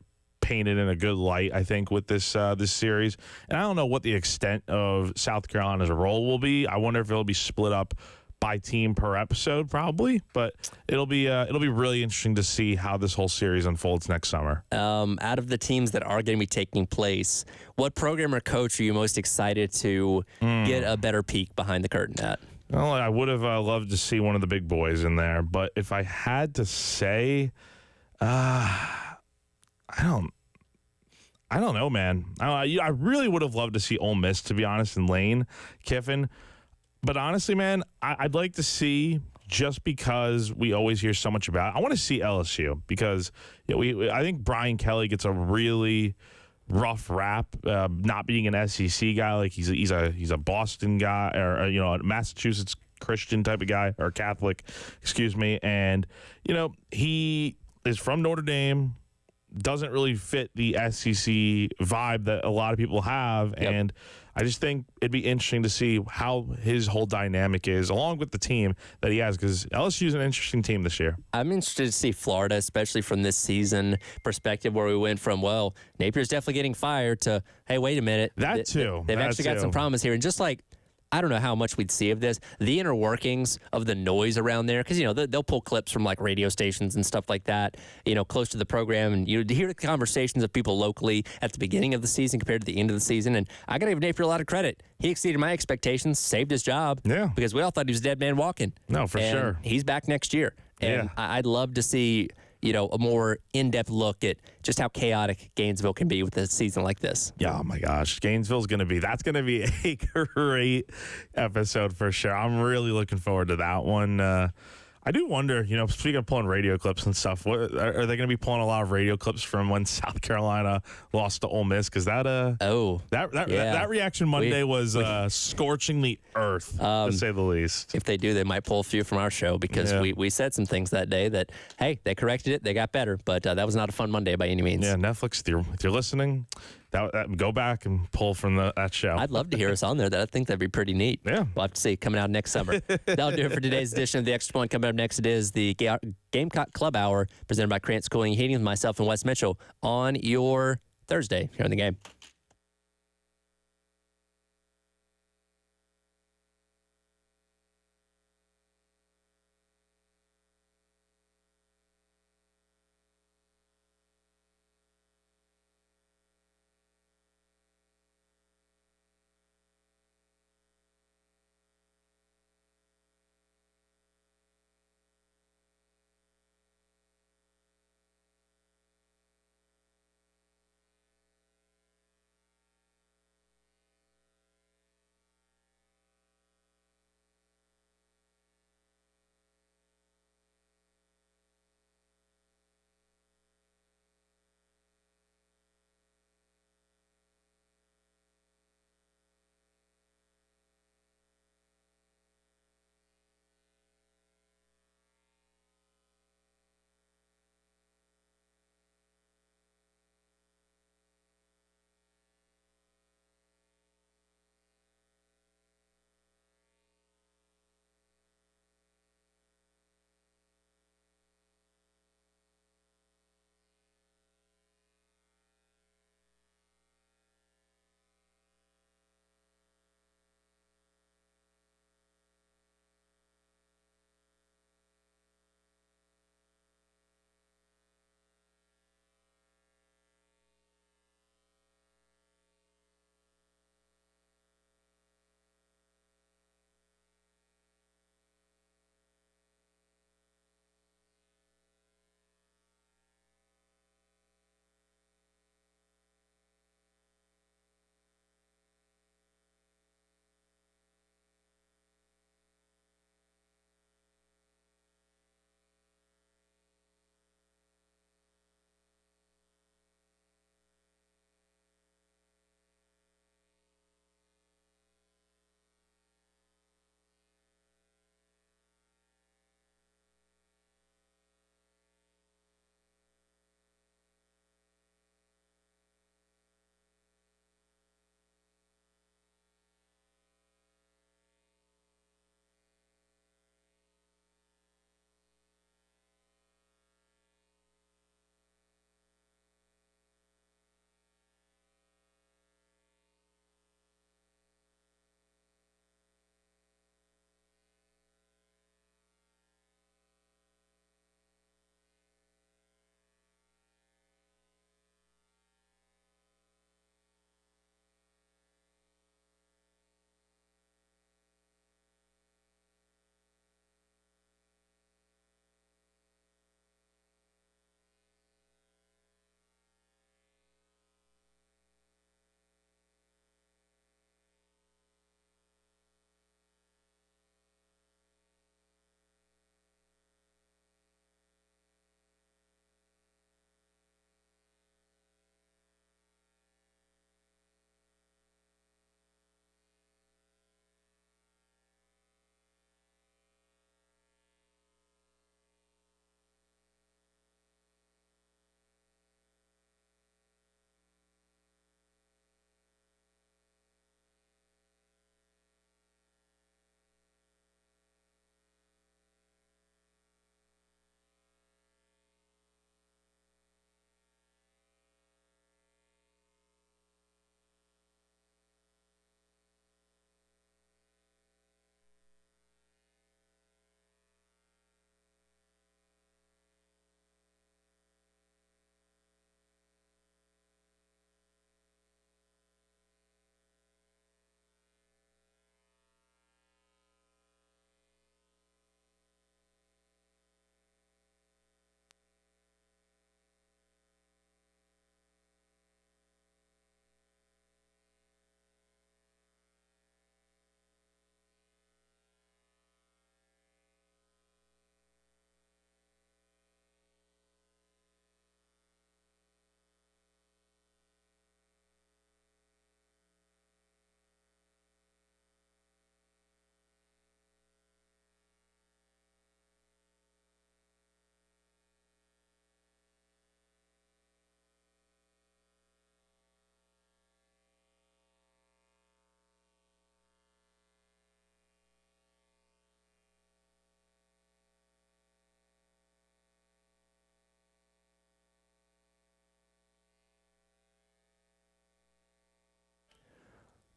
painted in a good light, I think, with this series. And I don't know what the extent of South Carolina's role will be. I wonder if it'll be split up by team per episode, probably. But it'll be really interesting to see how this whole series unfolds next summer. Out of the teams that are going to be taking place, what program or coach are you most excited to get a better peek behind the curtain at? Well, I would have loved to see one of the big boys in there, but if I had to say, I don't know, man. I really would have loved to see Ole Miss, to be honest, and Lane Kiffin. But honestly, man, I'd like to see, just because we always hear so much about it, I want to see LSU because I think Brian Kelly gets a really rough rap, not being an SEC guy. Like he's a Boston guy, or a Massachusetts Christian type of guy, or Catholic, excuse me. And he is from Notre Dame, doesn't really fit the SEC vibe that a lot of people have. Yep. And I just think it'd be interesting to see how his whole dynamic is, along with the team that he has, because LSU is an interesting team this year. I'm interested to see Florida, especially from this season perspective, where we went from, well, Napier's definitely getting fired to, hey, wait a minute. That too. They've actually got some problems here. And just like, I don't know how much we'd see of this, the inner workings of the noise around there, because, they'll pull clips from like radio stations and stuff like that, close to the program. And you hear the conversations of people locally at the beginning of the season compared to the end of the season. And I got to give Napier a lot of credit. He exceeded my expectations, saved his job. Yeah. Because we all thought he was a dead man walking. No, for sure. He's back next year. And I'd love to see, a more in-depth look at just how chaotic Gainesville can be with a season like this. Yeah, oh my gosh. That's going to be a great episode for sure. I'm really looking forward to that one. I do wonder, speaking of pulling radio clips and stuff, are they going to be pulling a lot of radio clips from when South Carolina lost to Ole Miss? Because that reaction Monday was scorching the earth, to say the least. If they do, they might pull a few from our show, because we said some things that day that, hey, they corrected it, they got better, but that was not a fun Monday by any means. Yeah, Netflix, if you're listening, go back and pull from that show. I'd love to hear us on there. I think that'd be pretty neat. Yeah. We'll have to see coming out next summer. That'll do it for today's edition of the Extra Point. Coming up next, it is the Gamecock Club Hour presented by Krantz Cooling and Heating with myself and Wes Mitchell on your Thursday here in the game.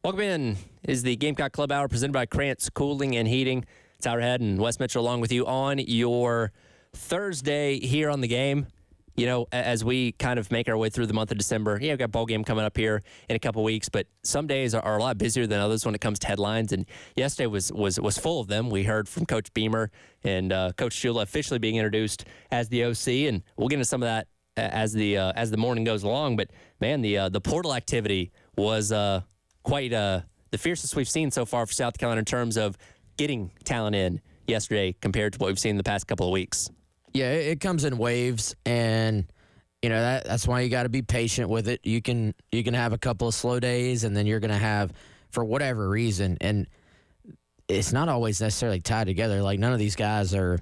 Welcome in. It is the Gamecock Club Hour presented by Krantz Cooling and Heating. It's Howard Head and Wes Mitchell along with you on your Thursday here on the game. You know, as we kind of make our way through the month of December, we've got a bowl game coming up here in a couple weeks, but some days are a lot busier than others when it comes to headlines, and yesterday was full of them. We heard from Coach Beamer and Coach Shula officially being introduced as the OC, and we'll get into some of that as the morning goes along. But, man, the portal activity was quite the fiercest we've seen so far for South Carolina in terms of getting talent in yesterday compared to what we've seen in the past couple of weeks. Yeah, it comes in waves, and that's why you got to be patient with it. You can have a couple of slow days, and then you're going to have, for whatever reason, and it's not always necessarily tied together. Like, none of these guys are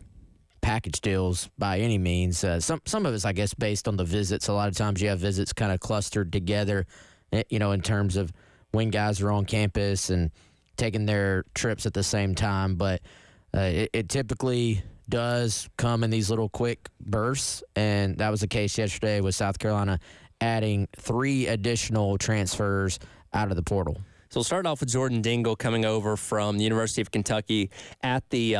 package deals by any means. Some of it's, I guess, based on the visits. A lot of times you have visits kind of clustered together, in terms of when guys are on campus and taking their trips at the same time. But it typically does come in these little quick bursts, and that was the case yesterday with South Carolina adding 3 additional transfers out of the portal. So we'll start off with Jordan Dingle coming over from the University of Kentucky at the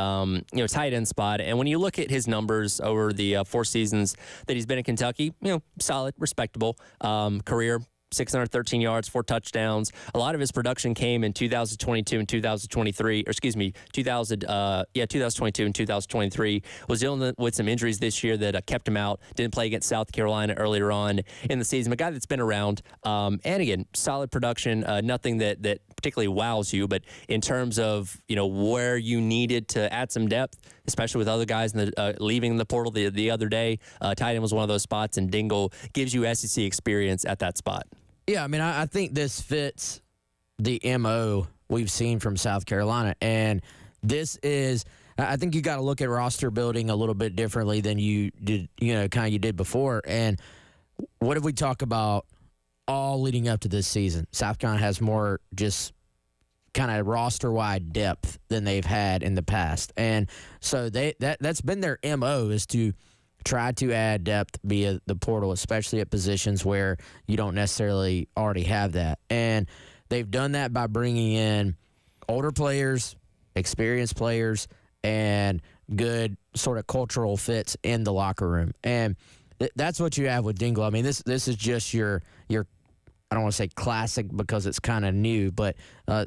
tight end spot. And when you look at his numbers over the 4 seasons that he's been in Kentucky, solid, respectable career. 613 yards, 4 touchdowns. A lot of his production came in 2022 and 2023, or excuse me, 2022 and 2023. Was dealing with some injuries this year that kept him out. Didn't play against South Carolina earlier on in the season. A guy that's been around, and again, solid production. Nothing that particularly wows you, but in terms of where you needed to add some depth, especially with other guys leaving the portal the other day, tight end was one of those spots, and Dingle gives you SEC experience at that spot. Yeah, I think this fits the MO we've seen from South Carolina, and this is – I think you got to look at roster building a little bit differently than you did, you did before. And what did we talk about all leading up to this season? South Carolina has more just kind of roster-wide depth than they've had in the past. And so that's been their MO, is to – try to add depth via the portal, especially at positions where you don't necessarily already have that. And they've done that by bringing in older players, experienced players, and good sort of cultural fits in the locker room. And that's what you have with Dingle. This is just your I don't want to say classic because it's kind of new, but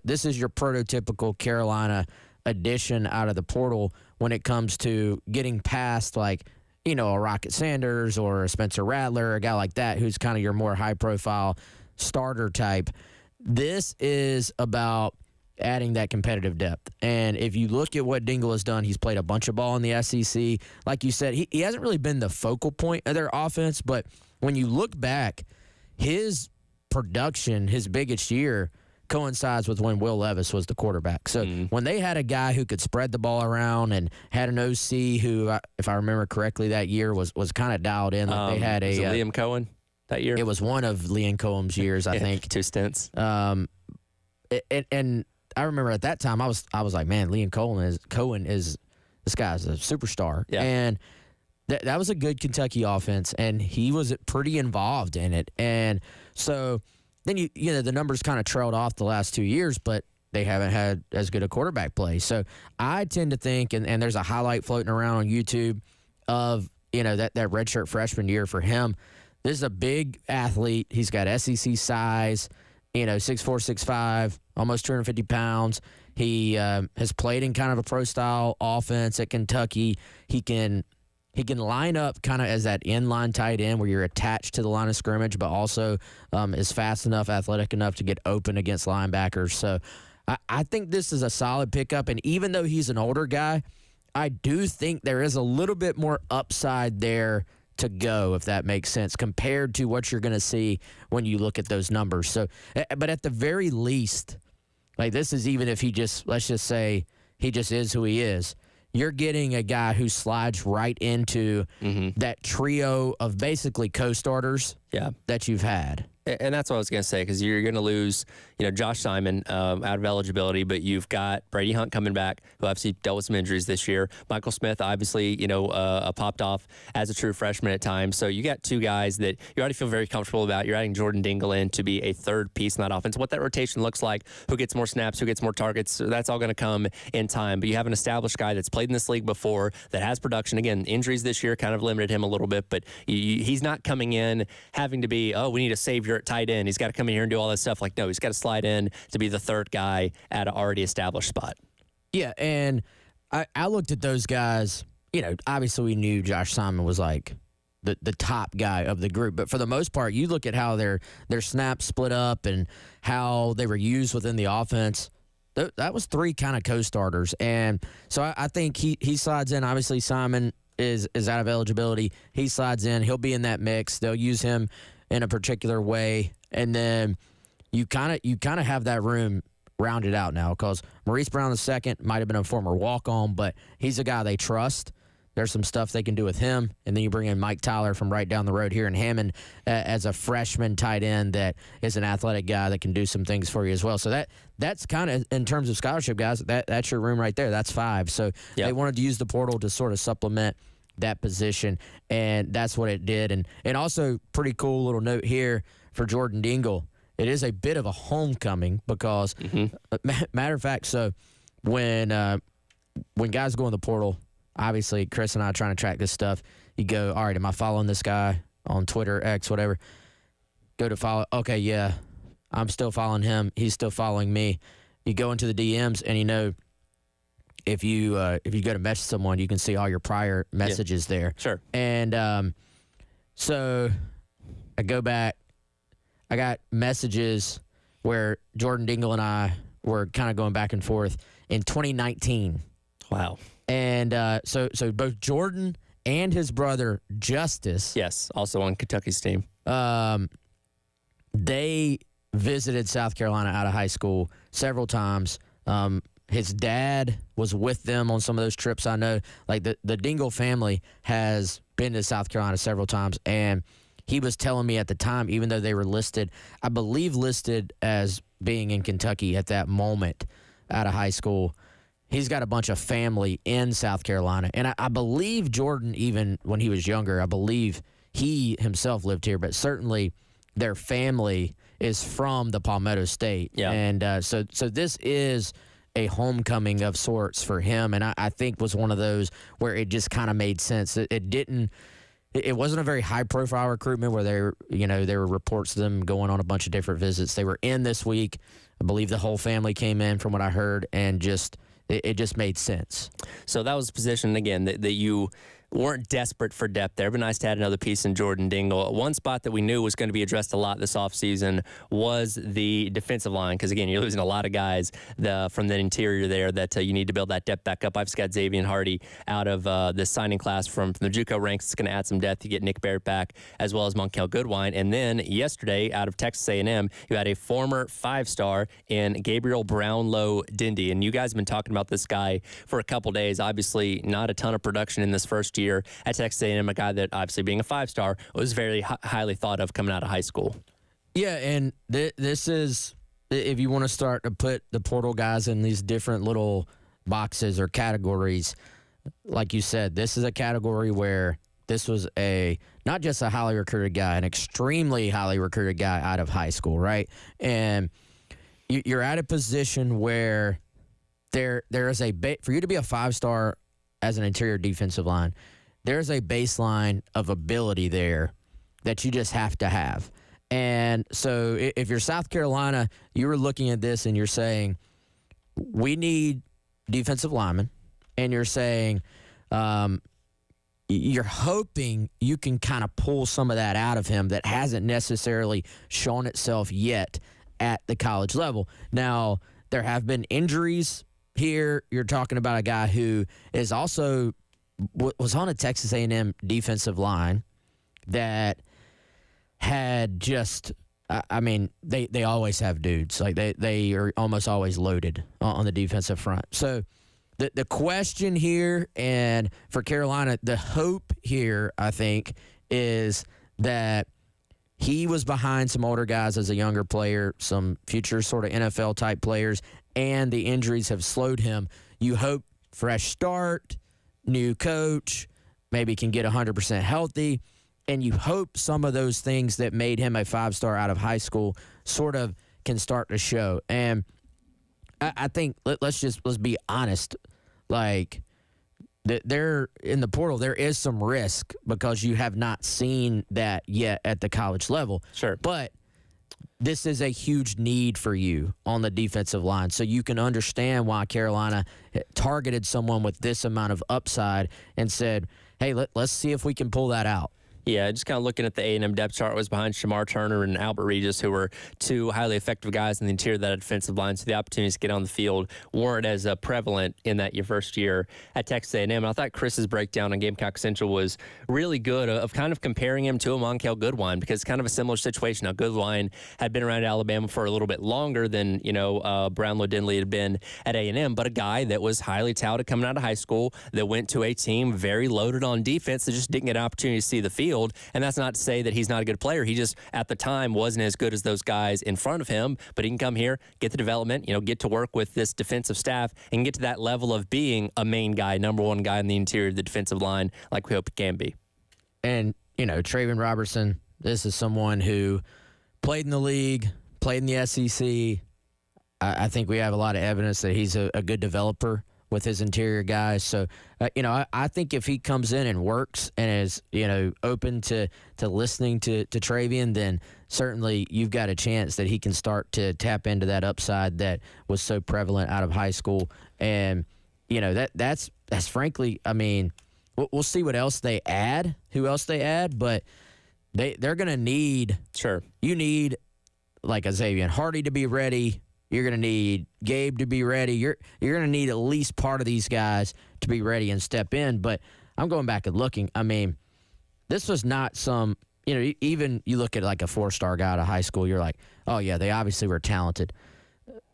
this is your prototypical Carolina addition out of the portal when it comes to getting past a Rocket Sanders or a Spencer Rattler, a guy like that, who's kind of your more high-profile starter type. This is about adding that competitive depth. And if you look at what Dingle has done, he's played a bunch of ball in the SEC. Like you said, he hasn't really been the focal point of their offense, but when you look back, his production, his biggest year, coincides with when Will Levis was the quarterback. So when they had a guy who could spread the ball around and had an OC who, if I remember correctly, that year was kind of dialed in. They had was it Liam Cohen that year? It was one of Liam Cohen's years, I think. 2 stints. And I remember at that time I was like, man, Liam Cohen is this guy's a superstar. Yeah. And that was a good Kentucky offense, and he was pretty involved in it. And so then the numbers kind of trailed off the last 2 years, but they haven't had as good a quarterback play. So I tend to think, and there's a highlight floating around on YouTube of that redshirt freshman year for him. This is a big athlete. He's got SEC size, 6'4", 6'5", almost 250 pounds. He has played in kind of a pro-style offense at Kentucky. He can line up kind of as that inline tight end where you're attached to the line of scrimmage, but also is fast enough, athletic enough to get open against linebackers. So I think this is a solid pickup. And even though he's an older guy, I do think there is a little bit more upside there to go, if that makes sense, compared to what you're going to see when you look at those numbers. So, but at the very least, this is even if let's just say he just is who he is. You're getting a guy who slides right into that trio of basically co-starters that you've had. And that's what I was going to say, because you're going to lose, Josh Simon out of eligibility, but you've got Brady Hunt coming back, who obviously dealt with some injuries this year. Michael Smith, obviously, popped off as a true freshman at times. So you got two guys that you already feel very comfortable about. You're adding Jordan Dingle in to be a third piece in that offense. What that rotation looks like, who gets more snaps, who gets more targets, that's all going to come in time. But you have an established guy that's played in this league before, that has production. Again, injuries this year kind of limited him a little bit, but he's not coming in having to be, we need a savior at tight end. He's got to come in here and do all this stuff. Like, no, he's got to slide in to be the third guy at an already established spot. Yeah, and I looked at those guys. Obviously we knew Josh Simon was like the top guy of the group, but for the most part, you look at how their snaps split up and how they were used within the offense. That was three kind of co-starters, and so I think he slides in. Obviously, Simon is out of eligibility. He slides in. He'll be in that mix. They'll use him in a particular way, and then you kind of have that room rounded out now, because Maurice Brown II might have been a former walk-on, but he's a guy they trust. There's some stuff they can do with him, and then you bring in Mike Tyler from right down the road here in Hammond as a freshman tight end that is an athletic guy that can do some things for you as well. So that's kind of, in terms of scholarship guys, that's your room right there. That's five. So They wanted to use the portal to sort of supplement that position, and that's what it did. And also, pretty cool little note here for Jordan Dingle. It is a bit of a homecoming because, matter of fact, so when guys go in the portal, obviously Chris and I are trying to track this stuff. You go, all right, am I following this guy on Twitter, X, whatever? Go to follow. Okay, yeah, I'm still following him. He's still following me. You go into the DMs, and if you go to message someone, you can see all your prior messages there. Sure. And so I go back. I got messages where Jordan Dingle and I were kind of going back and forth in 2019. Wow. And so both Jordan and his brother Justice, yes, also on Kentucky's team, they visited South Carolina out of high school several times. His dad was with them on some of those trips. I know, like the Dingle family has been to South Carolina several times, and he was telling me at the time, even though they were listed, I believe listed as being in Kentucky at that moment out of high school, he's got a bunch of family in South Carolina. And I believe Jordan, even when he was younger, I believe he himself lived here, but certainly their family is from the Palmetto State. Yeah. And so this is a homecoming of sorts for him, and I think was one of those where it just kind of made sense. It wasn't a very high-profile recruitment where there were reports of them going on a bunch of different visits. They were in this week. I believe the whole family came in from what I heard, and it just made sense. So that was a position, again, that you weren't desperate for depth there, but nice to add another piece in Jordan Dingle. One spot that we knew was going to be addressed a lot this offseason was the defensive line, because, again, you're losing a lot of guys from the interior there that you need to build that depth back up. I've just got Xavier Hardy out of this signing class from the JUCO ranks. It's going to add some depth. You get Nick Barrett back, as well as Monkel Goodwine. And then yesterday, out of Texas A&M, you had a former five-star in Gabriel Brownlow Dindy. And you guys have been talking about this guy for a couple days. Obviously, not a ton of production in this first year at Texas A&M, a guy that, obviously being a five-star, was very highly thought of coming out of high school. Yeah, and this is, if you want to start to put the portal guys in these different little boxes or categories, like you said, this is a category where this was not just a highly recruited guy, an extremely highly recruited guy out of high school, right? And you're at a position where there is for you to be a five-star as an interior defensive line, there's a baseline of ability there that you just have to have. And so if you're South Carolina, you were looking at this and you're saying, we need defensive linemen, and you're saying you're hoping you can kind of pull some of that out of him that hasn't necessarily shown itself yet at the college level. Now, there have been injuries here. You're talking about a guy who is also was on a Texas A&M defensive line that had just, I mean, they always have dudes. Like, they are almost always loaded on the defensive front. So the question here, and for Carolina, the hope here, I think, is that he was behind some older guys as a younger player, some future sort of NFL-type players, and the injuries have slowed him. You hope fresh start, new coach, maybe can get 100% healthy, and you hope some of those things that made him a 5-star out of high school sort of can start to show. And I think let's be honest, like there in the portal there is some risk because you have not seen that yet at the college level. Sure, but this is a huge need for you on the defensive line, so you can understand why Carolina targeted someone with this amount of upside and said, "Hey, let's see if we can pull that out." Yeah, just kind of looking at the A&M depth chart was behind Shamar Turner and Albert Regis, who were two highly effective guys in the interior of that defensive line. So the opportunities to get on the field weren't as prevalent in that your first year at Texas A&M. And I thought Chris's breakdown on Gamecock Central was really good of kind of comparing him to a Monkel Goodwine, because it's kind of a similar situation. Now, Goodwine had been around Alabama for a little bit longer than, Brownlow Denley had been at A&M, but a guy that was highly touted coming out of high school that went to a team very loaded on defense that just didn't get an opportunity to see the field. And that's not to say that he's not a good player. He just, at the time, wasn't as good as those guys in front of him. But he can come here, get the development, get to work with this defensive staff and get to that level of being a main guy, number one guy in the interior of the defensive line like we hope it can be. And, Traven Robertson, this is someone who played in the league, played in the SEC. I think we have a lot of evidence that he's a good developer with his interior guys. So, I think if he comes in and works and is, open to listening to Travian, then certainly you've got a chance that he can start to tap into that upside that was so prevalent out of high school. And, that's frankly, I mean, we'll see what else they add, who else they add, but they're going to need, sure, you need like a Xavier Hardy to be ready. You're going to need Gabe to be ready. You're going to need at least part of these guys to be ready and step in. But I'm going back and looking. I mean, this was not some, even you look at like a 4-star guy out of high school, you're like, oh, yeah, they obviously were talented.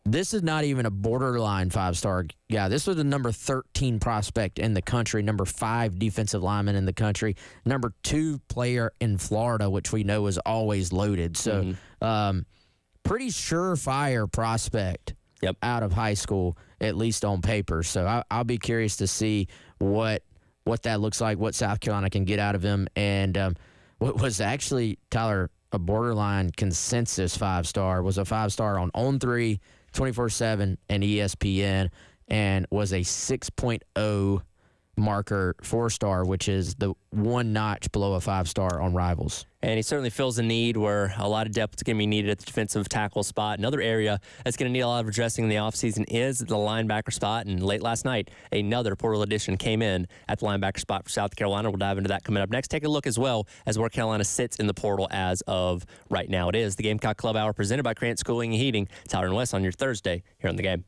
This is not even a borderline 5-star guy. This was the number 13 prospect in the country, number 5 defensive lineman in the country, number 2 player in Florida, which we know is always loaded. So, pretty surefire prospect out of high school, at least on paper. So I'll be curious to see what that looks like, what South Carolina can get out of him. And what was actually, Tyler, a borderline consensus 5-star, was a 5-star on On3, 24/7, and ESPN, and was a 6.0 marker 4-star, which is the one notch below a 5-star on Rivals. And he certainly fills a need where a lot of depth is going to be needed at the defensive tackle spot. Another area that's going to need a lot of addressing in the offseason is the linebacker spot. And late last night, another portal addition came in at the linebacker spot for South Carolina. We'll dive into that coming up next. Take a look as well as where Carolina sits in the portal as of right now. It is the Gamecock Club Hour presented by Krantz Cooling and Heating. Tyler and Wes on your Thursday here on The Game.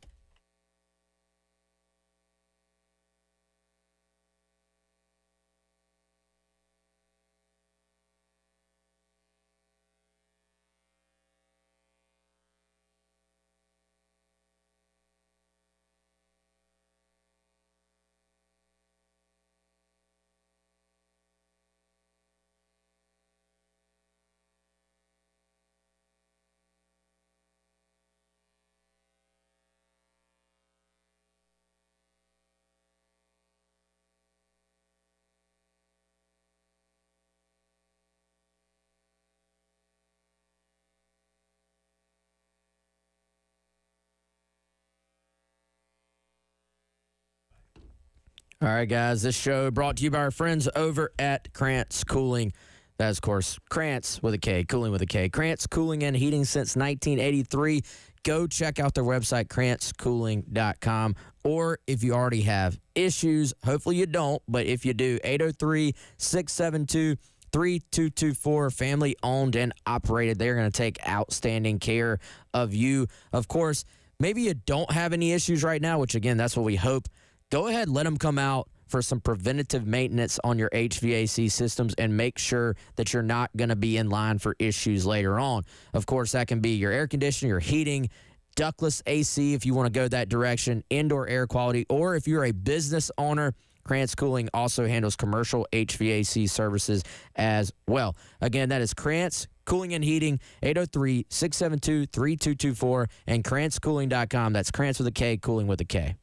All right, guys, this show brought to you by our friends over at Krantz Cooling. That's, of course, Krantz with a K, Cooling with a K. Krantz Cooling and Heating since 1983. Go check out their website, krantzcooling.com. Or if you already have issues, hopefully you don't, but if you do, 803-672-3224, family owned and operated. They're going to take outstanding care of you. Of course, maybe you don't have any issues right now, which, again, that's what we hope. Go ahead, let them come out for some preventative maintenance on your HVAC systems and make sure that you're not going to be in line for issues later on. Of course, that can be your air conditioning, your heating, ductless AC if you want to go that direction, indoor air quality, or if you're a business owner, Krantz Cooling also handles commercial HVAC services as well. Again, that is Krantz Cooling and Heating, 803-672-3224, and KrantzCooling.com. That's Krantz with a K, Cooling with a K.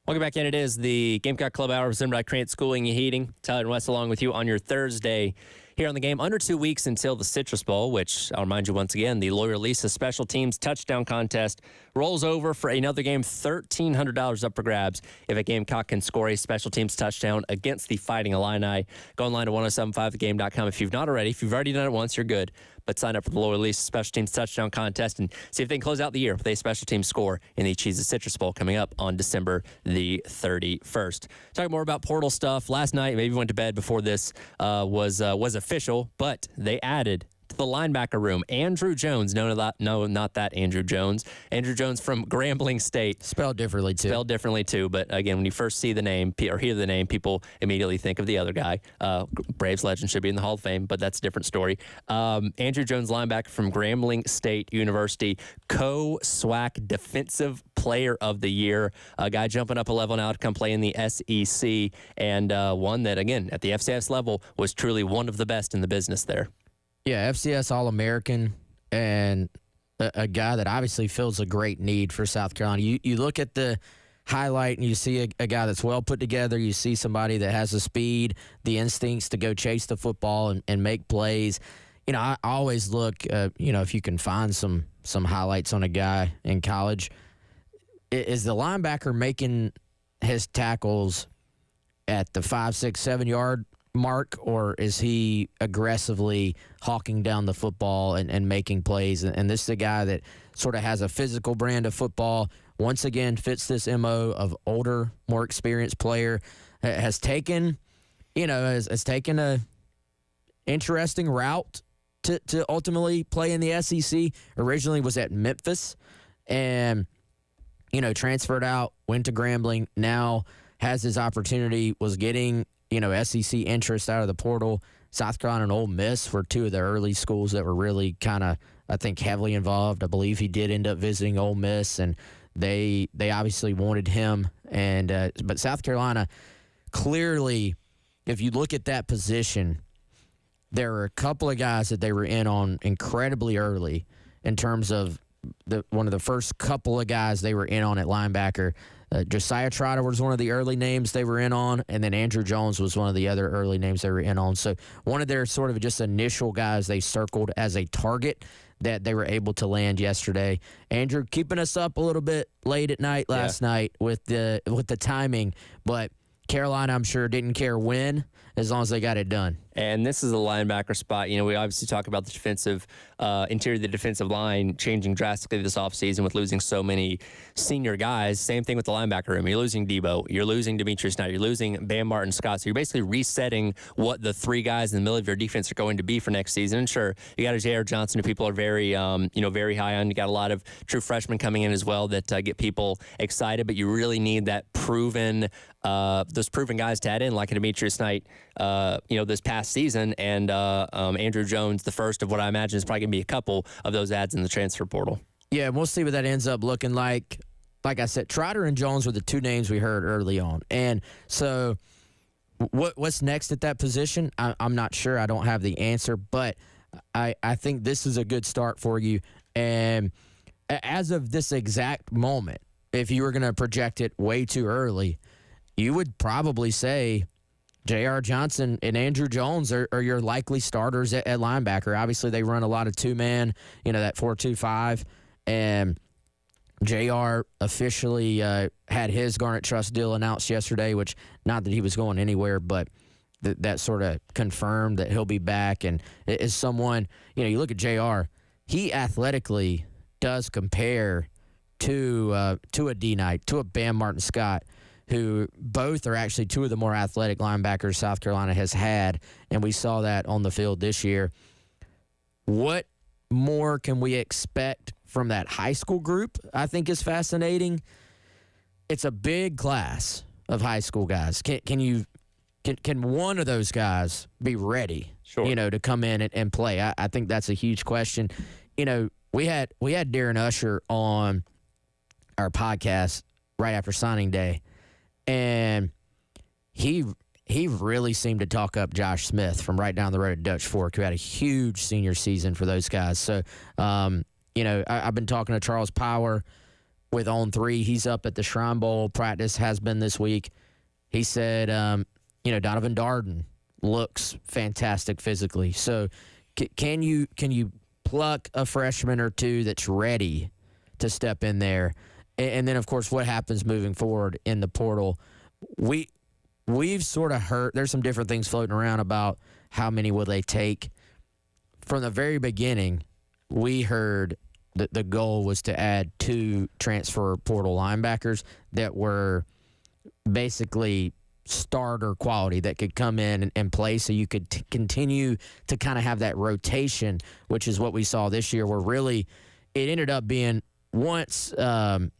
Welcome back in. It is the Gamecock Club Hour presented by Krantz Cooling and Heating. Tyler and Wes along with you on your Thursday here on the game. Under 2 weeks until the Citrus Bowl, which I'll remind you once again, the Loyola-Lisa Special Teams Touchdown Contest rolls over for another game. $1,300 up for grabs if a Gamecock can score a Special Teams touchdown against the Fighting Illini. Go online to 1075thegame.com if you've not already. If you've already done it once, you're good. But sign up for the Loyola-Lisa Special Teams Touchdown Contest and see if they can close out the year with a special team score in the Cheez-It Citrus Bowl coming up on December the 31st. Talking more about portal stuff. Last night, maybe went to bed before this was official, but they added to the linebacker room Andrew Jones. No, not that Andrew Jones. Andrew Jones from Grambling State. Spelled differently, too. But again, when you first see the name or hear the name, people immediately think of the other guy. Braves legend, should be in the Hall of Fame, but that's a different story. Andrew Jones, linebacker from Grambling State University, co-SWAC Defensive Player of the Year. A guy jumping up a level now to come play in the SEC, and one that, again, at the FCS level was truly one of the best in the business there. Yeah, FCS All-American, and a guy that obviously fills a great need for South Carolina. You look at the highlight and you see a guy that's well put together. You see somebody that has the speed, the instincts to go chase the football and make plays. You know, I always look, if you can find some highlights on a guy in college, is the linebacker making his tackles at the 5, 6, 7 yard mark, or is he aggressively hawking down the football and making plays? And this is a guy that sort of has a physical brand of football. Once again, fits this MO of older, more experienced player. Has taken a interesting route to ultimately play in the SEC. Originally was at Memphis and, transferred out, went to Grambling, now has his opportunity, was getting, SEC interest out of the portal. South Carolina and Ole Miss were two of the early schools that were really kind of, I think, heavily involved. I believe he did end up visiting Ole Miss, and they obviously wanted him. But South Carolina, clearly, if you look at that position, there are a couple of guys that they were in on incredibly early in terms of one of the first couple of guys they were in on at linebacker. Josiah Trotter was one of the early names they were in on, and then Andrew Jones was one of the other early names they were in on. So one of their sort of just initial guys they circled as a target that they were able to land yesterday. Andrew keeping us up a little bit late at night last night with the timing, but Carolina, I'm sure, didn't care when, as long as they got it done. And this is a linebacker spot. We obviously talk about the defensive interior of the defensive line changing drastically this offseason with losing so many senior guys. Same thing with the linebacker room. You're losing Debo. You're losing Demetrius Knight. You're losing Bam Martin Scott. So you're basically resetting what the three guys in the middle of your defense are going to be for next season. And sure, you got a J.R. Johnson who people are very, very high on. You got a lot of true freshmen coming in as well that get people excited. But you really need that those proven guys to add in, like a Demetrius Knight, this past season, and Andrew Jones, the first of what I imagine is probably going to be a couple of those ads in the transfer portal. Yeah, we'll see what that ends up looking like. Like I said, Trotter and Jones were the two names we heard early on. And so what's next at that position? I'm not sure. I don't have the answer, but I think this is a good start for you. And as of this exact moment, if you were going to project it way too early, you would probably say J.R. Johnson and Andrew Jones are your likely starters at linebacker. Obviously, they run a lot of two-man, that 4-2-5. And J.R. officially had his Garnet Trust deal announced yesterday, which not that he was going anywhere, but that sort of confirmed that he'll be back. And is someone, you look at J.R., he athletically does compare to a D Knight, to a Bam Martin Scott, who both are actually two of the more athletic linebackers South Carolina has had, and we saw that on the field this year. What more can we expect from that high school group? I think is fascinating. It's a big class of high school guys. Can one of those guys be ready, to come in and play? I think that's a huge question. We had Darren Usher on our podcast right after signing day, and he really seemed to talk up Josh Smith from right down the road at Dutch Fork, who had a huge senior season for those guys. So, I've been talking to Charles Power with On 3. He's up at the Shrine Bowl. Practice has been this week. He said, Donovan Darden looks fantastic physically. So can you pluck a freshman or two that's ready to step in there? And then, of course, what happens moving forward in the portal? We've sort of heard there's some different things floating around about how many will they take. From the very beginning, we heard that the goal was to add 2 transfer portal linebackers that were basically starter quality that could come in and play, so you could continue to kind of have that rotation, which is what we saw this year, where really it ended up being once Bangali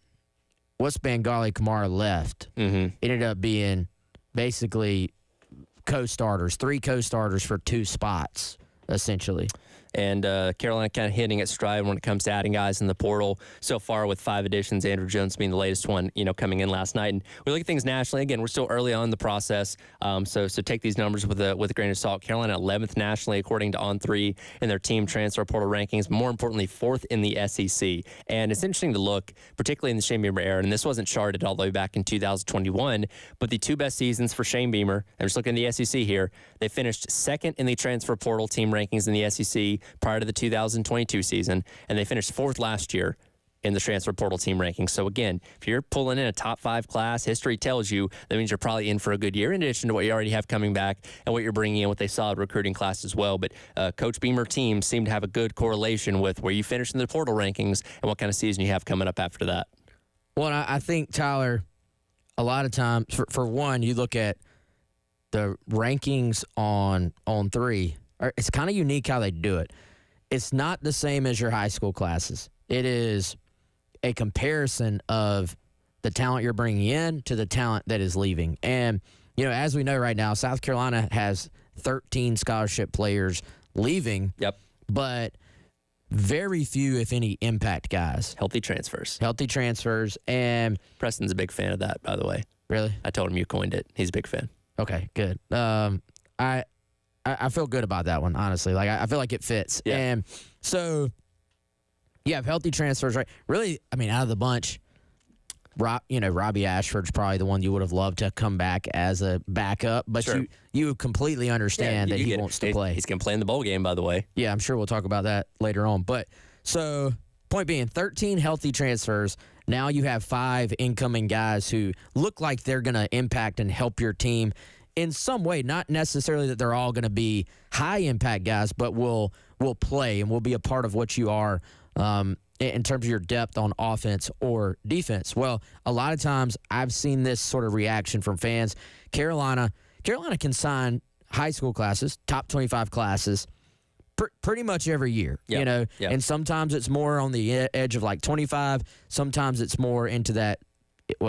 Kamara left, it ended up being basically co-starters, 3 co-starters for 2 spots, essentially. And Carolina kind of hitting its stride when it comes to adding guys in the portal so far, with 5 additions, Andrew Jones being the latest one, coming in last night. And we look at things nationally. Again, we're still early on in the process, so take these numbers with a grain of salt. Carolina 11th nationally, according to On3 in their team transfer portal rankings. More importantly, 4th in the SEC. And it's interesting to look, particularly in the Shane Beamer era, and this wasn't charted all the way back in 2021, but the 2 best seasons for Shane Beamer, I'm just looking at the SEC here, they finished 2nd in the transfer portal team rankings in the SEC prior to the 2022 season, and they finished 4th last year. in the transfer portal team rankings. So again, if you're pulling in a top 5 class, history tells you that means you're probably in for a good year in addition to what you already have coming back and what you're bringing in with a solid recruiting class as well. But Coach Beamer teams seem to have a good correlation with where you finish in the portal rankings and what kind of season you have coming up after that. Well, I think, Tyler, a lot of times, for one, you look at the rankings on 3. It's kind of unique how they do it. It's not the same as your high school classes. It is a comparison of the talent you're bringing in to the talent that is leaving. And, as we know right now, South Carolina has 13 scholarship players leaving. Yep. But very few, if any, impact guys. Healthy transfers. And Preston's a big fan of that, by the way. Really? I told him you coined it. He's a big fan. Okay, good. I feel good about that one, honestly. Like, I feel like it fits. Yeah. And so you have healthy transfers, right? Really, out of the bunch, Robbie Ashford's probably the one you would have loved to come back as a backup, but sure. you completely understand that he wants to play. He's going to play in the bowl game, by the way. Yeah, I'm sure we'll talk about that later on. But so, point being, 13 healthy transfers. Now you have 5 incoming guys who look like they're going to impact and help your team in some way. Not necessarily that they're all going to be high impact guys, but will play and will be a part of what you are in terms of your depth on offense or defense. Well, a lot of times I've seen this sort of reaction from fans. Carolina can sign high school classes, top 25 classes, pretty much every year, Yep. And sometimes it's more on the edge of like 25. Sometimes it's more into that,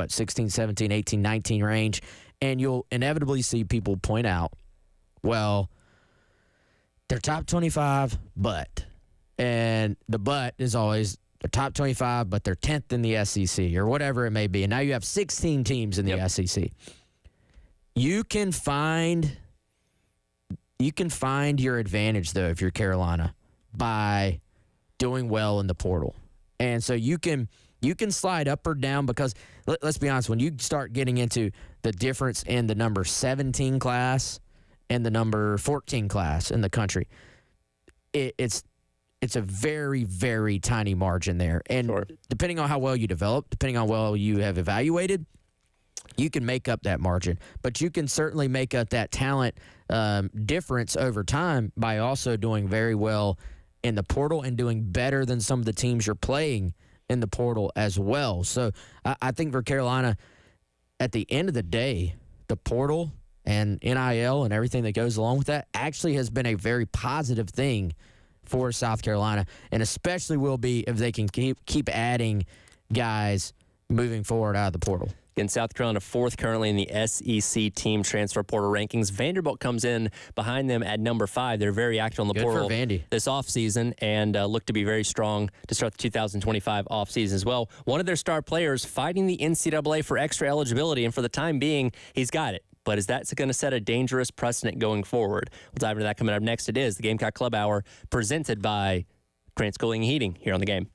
16, 17, 18, 19 range. And you'll inevitably see people point out, well, they're top 25, but. And the but is always they're top 25, but they're 10th in the SEC or whatever it may be. And now you have 16 teams in the SEC. You can find your advantage, though, if you're Carolina, by doing well in the portal. And so you can slide up or down because, let's be honest, when you start getting into the difference in the number 17 class and the number 14 class in the country, it's a very, very tiny margin there. And sure. Depending on how well you develop, depending on how well you have evaluated, you can make up that margin. But you can certainly make up that talent difference over time by also doing very well in the portal and doing better than some of the teams you're playing in the portal as well. So I think for Carolina, at the end of the day, the portal and NIL and everything that goes along with that actually has been a very positive thing for South Carolina, and especially will be if they can keep adding guys moving forward out of the portal. In South Carolina, 4th currently in the SEC team transfer portal rankings. Vanderbilt comes in behind them at number 5. They're very active on the portal this offseason and look to be very strong to start the 2025 offseason as well. One of their star players fighting the NCAA for extra eligibility, and for the time being, he's got it. But is that going to set a dangerous precedent going forward? We'll dive into that coming up next. It is the Gamecock Club Hour presented by Grant Schooling and Heating here on The Game.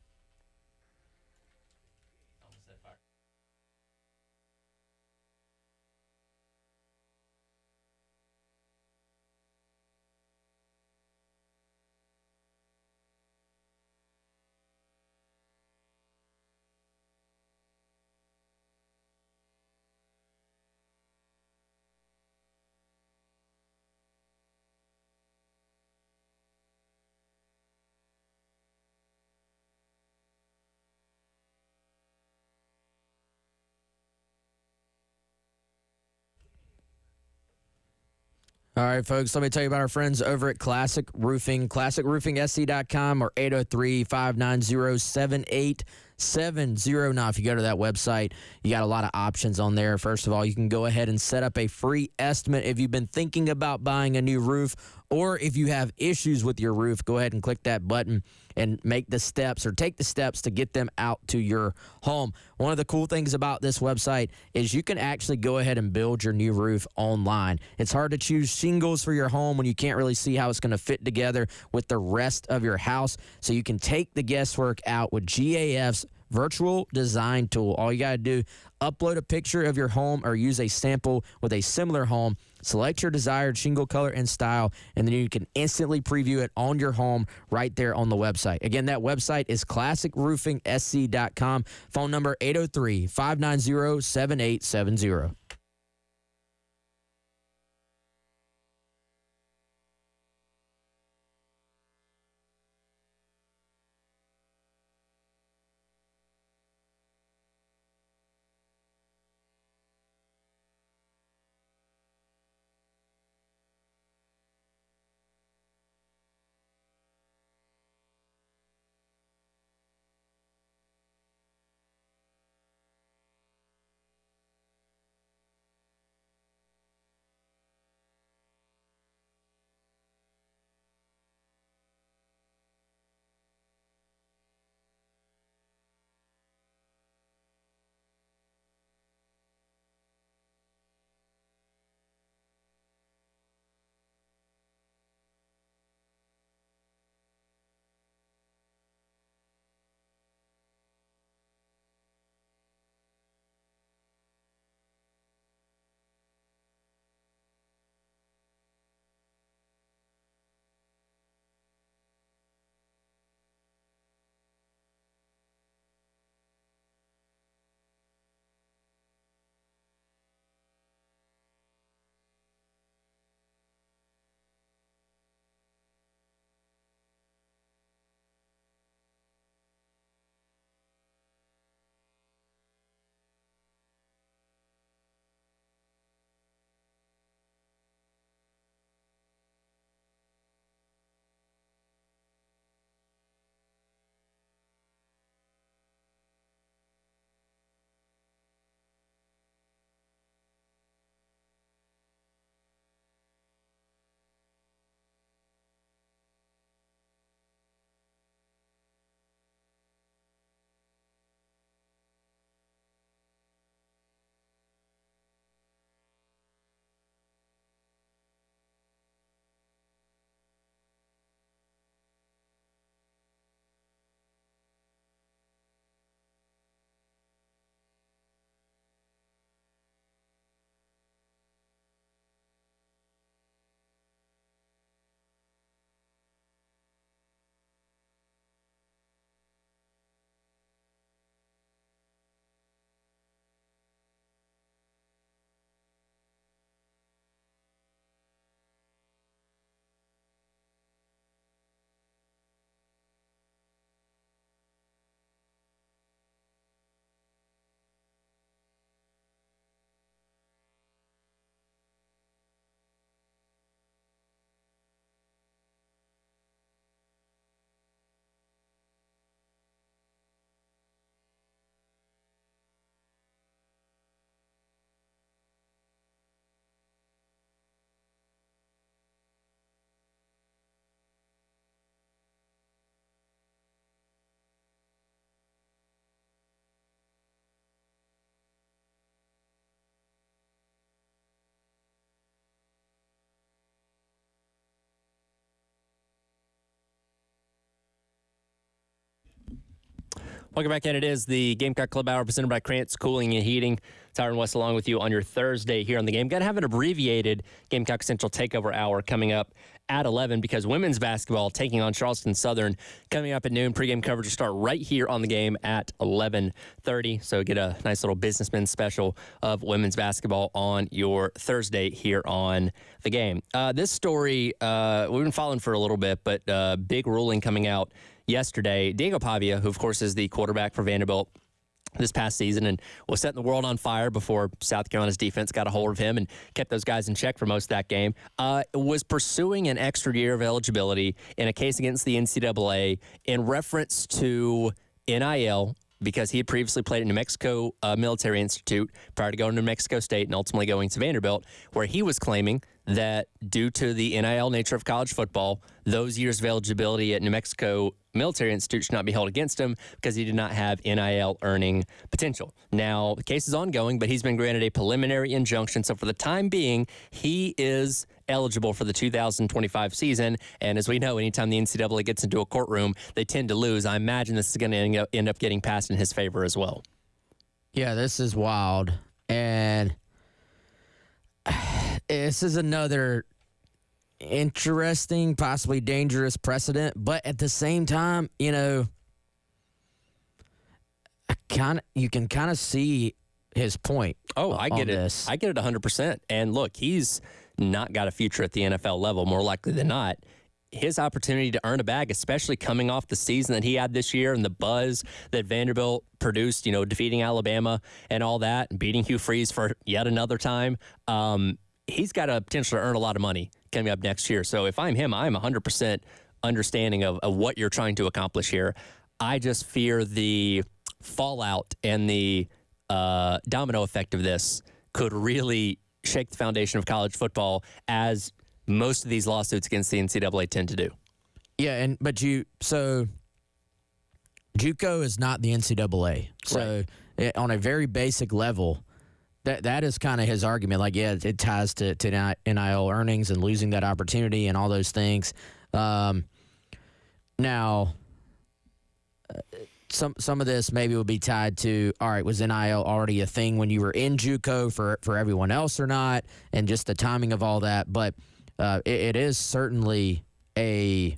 All right, folks, let me tell you about our friends over at Classic Roofing, classicroofingsc.com or 803-590-7870. Now, if you go to that website, you got a lot of options on there. First of all, you can go ahead and set up a free estimate if you've been thinking about buying a new roof, or if you have issues with your roof, go ahead and click that button and make the steps or take the steps to get them out to your home. One of the cool things about this website is you can actually go ahead and build your new roof online. It's hard to choose shingles for your home when you can't really see how it's going to fit together with the rest of your house. So you can take the guesswork out with GAF's virtual design tool. All you got to do, upload a picture of your home or use a sample with a similar home, select your desired shingle color and style, and then you can instantly preview it on your home right there on the website. Again, that website is classicroofingsc.com. Phone number 803-590-7870. Welcome back in. It is the Gamecock Club Hour presented by Krantz Cooling and Heating. Tyron West along with you on your Thursday here on the game. Got to have an abbreviated Gamecock Central Takeover Hour coming up at 11 because women's basketball taking on Charleston Southern coming up at noon. Pregame coverage will start right here on the game at 11:30. So get a nice little businessman special of women's basketball on your Thursday here on the game. This story, we've been following for a little bit, but big ruling coming out yesterday. Diego Pavia, who of course is the quarterback for Vanderbilt this past season and was setting the world on fire before South Carolina's defense got a hold of him and kept those guys in check for most of that game, was pursuing an extra year of eligibility in a case against the NCAA in reference to NIL because he had previously played at New Mexico Military Institute prior to going to New Mexico State and ultimately going to Vanderbilt, where he was claiming that due to the NIL nature of college football, those years of eligibility at New Mexico Military Institute should not be held against him because he did not have NIL earning potential. Now, the case is ongoing, but he's been granted a preliminary injunction. So for the time being, he is eligible for the 2025 season. And as we know, anytime the NCAA gets into a courtroom, they tend to lose. I imagine this is going to end up getting passed in his favor as well. Yeah, this is wild. And this is another interesting, possibly dangerous precedent. But at the same time, you know, you can kind of see his point. Oh, I get it. I get it 100%. And look, he's not got a future at the NFL level, more likely than not. His opportunity to earn a bag, especially coming off the season that he had this year and the buzz that Vanderbilt produced, you know, defeating Alabama and all that, and beating Hugh Freeze for yet another time. He's got a potential to earn a lot of money coming up next year. So if I'm him, I'm 100% understanding of what you're trying to accomplish here. I just fear the fallout and the domino effect of this could really shake the foundation of college football, as most of these lawsuits against the NCAA tend to do. Yeah, so JUCO is not the NCAA. So on a very basic level, that is kind of his argument. Like, yeah, it ties to NIL earnings and losing that opportunity and all those things. Now, some of this maybe would be tied to, all right, was NIL already a thing when you were in JUCO for everyone else or not, and just the timing of all that. But it is certainly a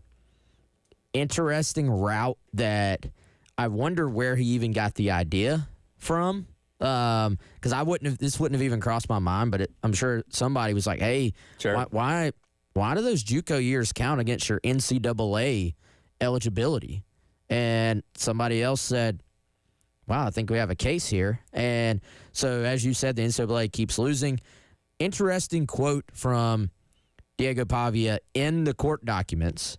interesting route that I wonder where he even got the idea from. Because this wouldn't have even crossed my mind, but I'm sure somebody was like, hey, sure. why do those JUCO years count against your NCAA eligibility? And somebody else said, wow, I think we have a case here. And so, as you said, the NCAA keeps losing. Interesting quote from Diego Pavia in the court documents.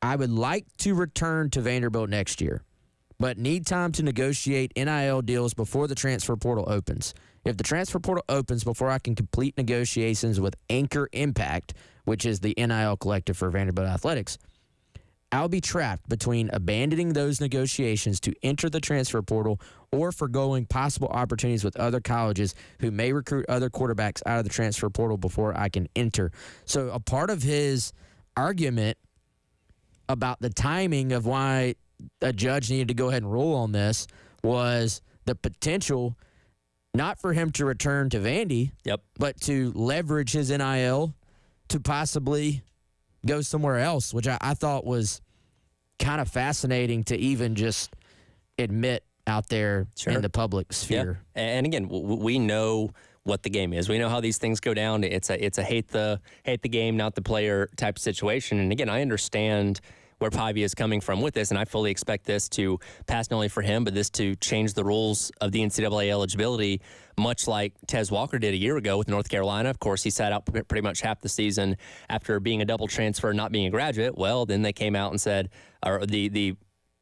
I would like to return to Vanderbilt next year, but need time to negotiate NIL deals before the transfer portal opens. If the transfer portal opens before I can complete negotiations with Anchor Impact, which is the NIL collective for Vanderbilt Athletics, I'll be trapped between abandoning those negotiations to enter the transfer portal or forgoing possible opportunities with other colleges who may recruit other quarterbacks out of the transfer portal before I can enter. So a part of his argument about the timing of why a judge needed to go ahead and rule on this was the potential not for him to return to Vandy, but to leverage his NIL to possibly go somewhere else, which I thought was kind of fascinating to even just admit out there in the public sphere. Yeah. And again, we know what the game is. We know how these things go down. It's a hate the game, not the player type of situation. And again, I understand where Pavia is coming from with this, and I fully expect this to pass not only for him, but this to change the rules of the NCAA eligibility, much like Tez Walker did a year ago with North Carolina. Of course, he sat out pretty much half the season after being a double transfer, not being a graduate. Well, then they came out and said, or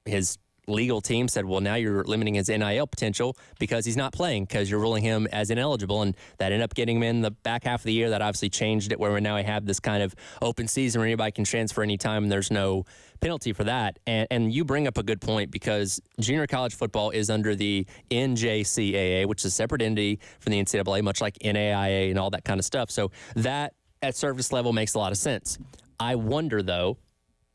his legal team said, well, now you're limiting his NIL potential because he's not playing because you're ruling him as ineligible. And that ended up getting him in the back half of the year. That obviously changed it where we now have this kind of open season where anybody can transfer anytime and there's no penalty for that. And you bring up a good point because junior college football is under the NJCAA, which is a separate entity from the NCAA, much like NAIA and all that kind of stuff. So that at service level makes a lot of sense. I wonder, though,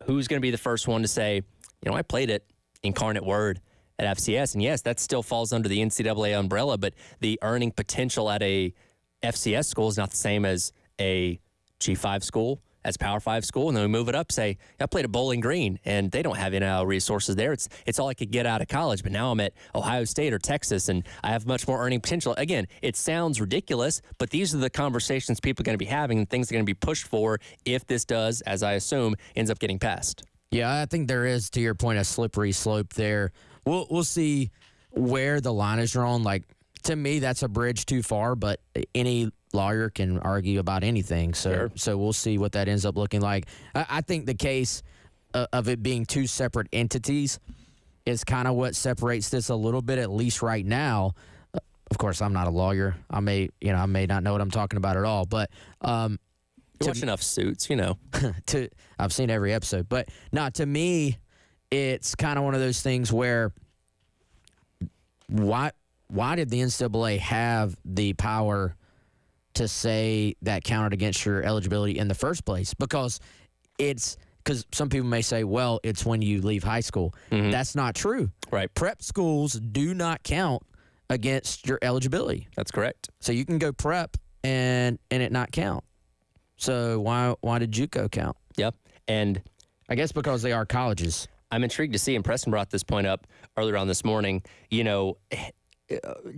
who's going to be the first one to say, you know, I played it Incarnate Word at FCS, and yes, that still falls under the NCAA umbrella, but the earning potential at a FCS school is not the same as a G5 school, as Power 5 school, and then we move it up, say, I played at Bowling Green, and they don't have NIL resources there. It's all I could get out of college, but now I'm at Ohio State or Texas, and I have much more earning potential. Again, it sounds ridiculous, but these are the conversations people are going to be having and things they're going to be pushed for if this does, as I assume, ends up getting passed. Yeah, I think there is, to your point, a slippery slope there. We'll see where the line is drawn. Like, to me, that's a bridge too far, but any lawyer can argue about anything. So we'll see what that ends up looking like. I think the case of it being two separate entities is kind of what separates this a little bit, at least right now. Of course, I'm not a lawyer. I may not know what I'm talking about at all, but You watch enough Suits, I've seen every episode, but not to me. It's kind of one of those things where why did the NCAA have the power to say that counted against your eligibility in the first place? Because some people may say, well, it's when you leave high school. Mm-hmm. That's not true. Right. Prep schools do not count against your eligibility. That's correct. So you can go prep and it not count. So why did JUCO count? Yep. And I guess because they are colleges. I'm intrigued to see, and Preston brought this point up earlier on this morning,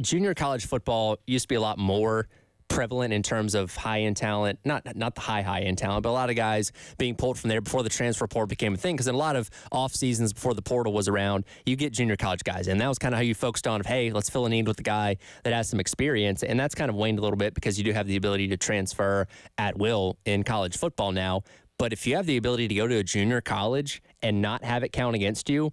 junior college football used to be a lot more prevalent in terms of high-end talent, not the high-end talent, but a lot of guys being pulled from there before the transfer portal became a thing. Because in a lot of off seasons before the portal was around, you get junior college guys, and that was kind of how you focused on, hey, let's fill a need with the guy that has some experience, and that's kind of waned a little bit because you do have the ability to transfer at will in college football now. But if you have the ability to go to a junior college and not have it count against you,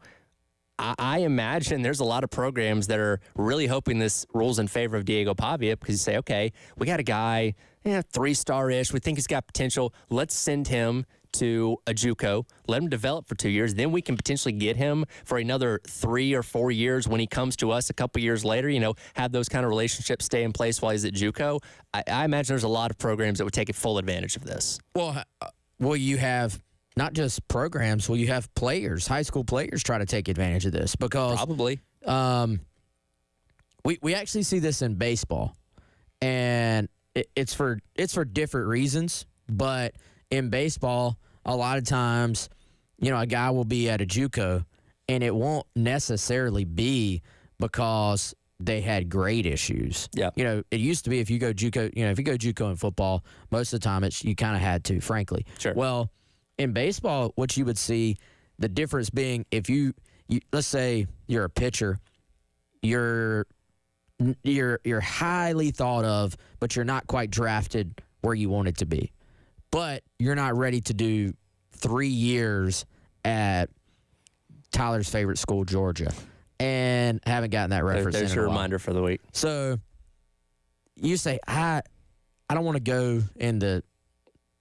I imagine there's a lot of programs that are really hoping this rules in favor of Diego Pavia because you say, okay, we got a guy, 3-star-ish. We think he's got potential. Let's send him to a JUCO, let him develop for 2 years. Then we can potentially get him for another 3 or 4 years when he comes to us a couple years later, have those kind of relationships stay in place while he's at JUCO. I imagine there's a lot of programs that would take full advantage of this. Well, you have not just programs. Well, you have players, high school players, try to take advantage of this because probably. We actually see this in baseball, and it's for different reasons. But in baseball, a lot of times, a guy will be at a JUCO, and it won't necessarily be because they had grade issues. Yeah. It used to be if you go JUCO, if you go JUCO in football, most of the time you kind of had to, frankly. Sure. Well, in baseball, what you would see, the difference being if you let's say you're a pitcher, you're highly thought of, but you're not quite drafted where you want it to be. But you're not ready to do 3 years at Tyler's favorite school, Georgia, and haven't gotten that reference. There's your reminder for the week. So you say, I don't want to go in the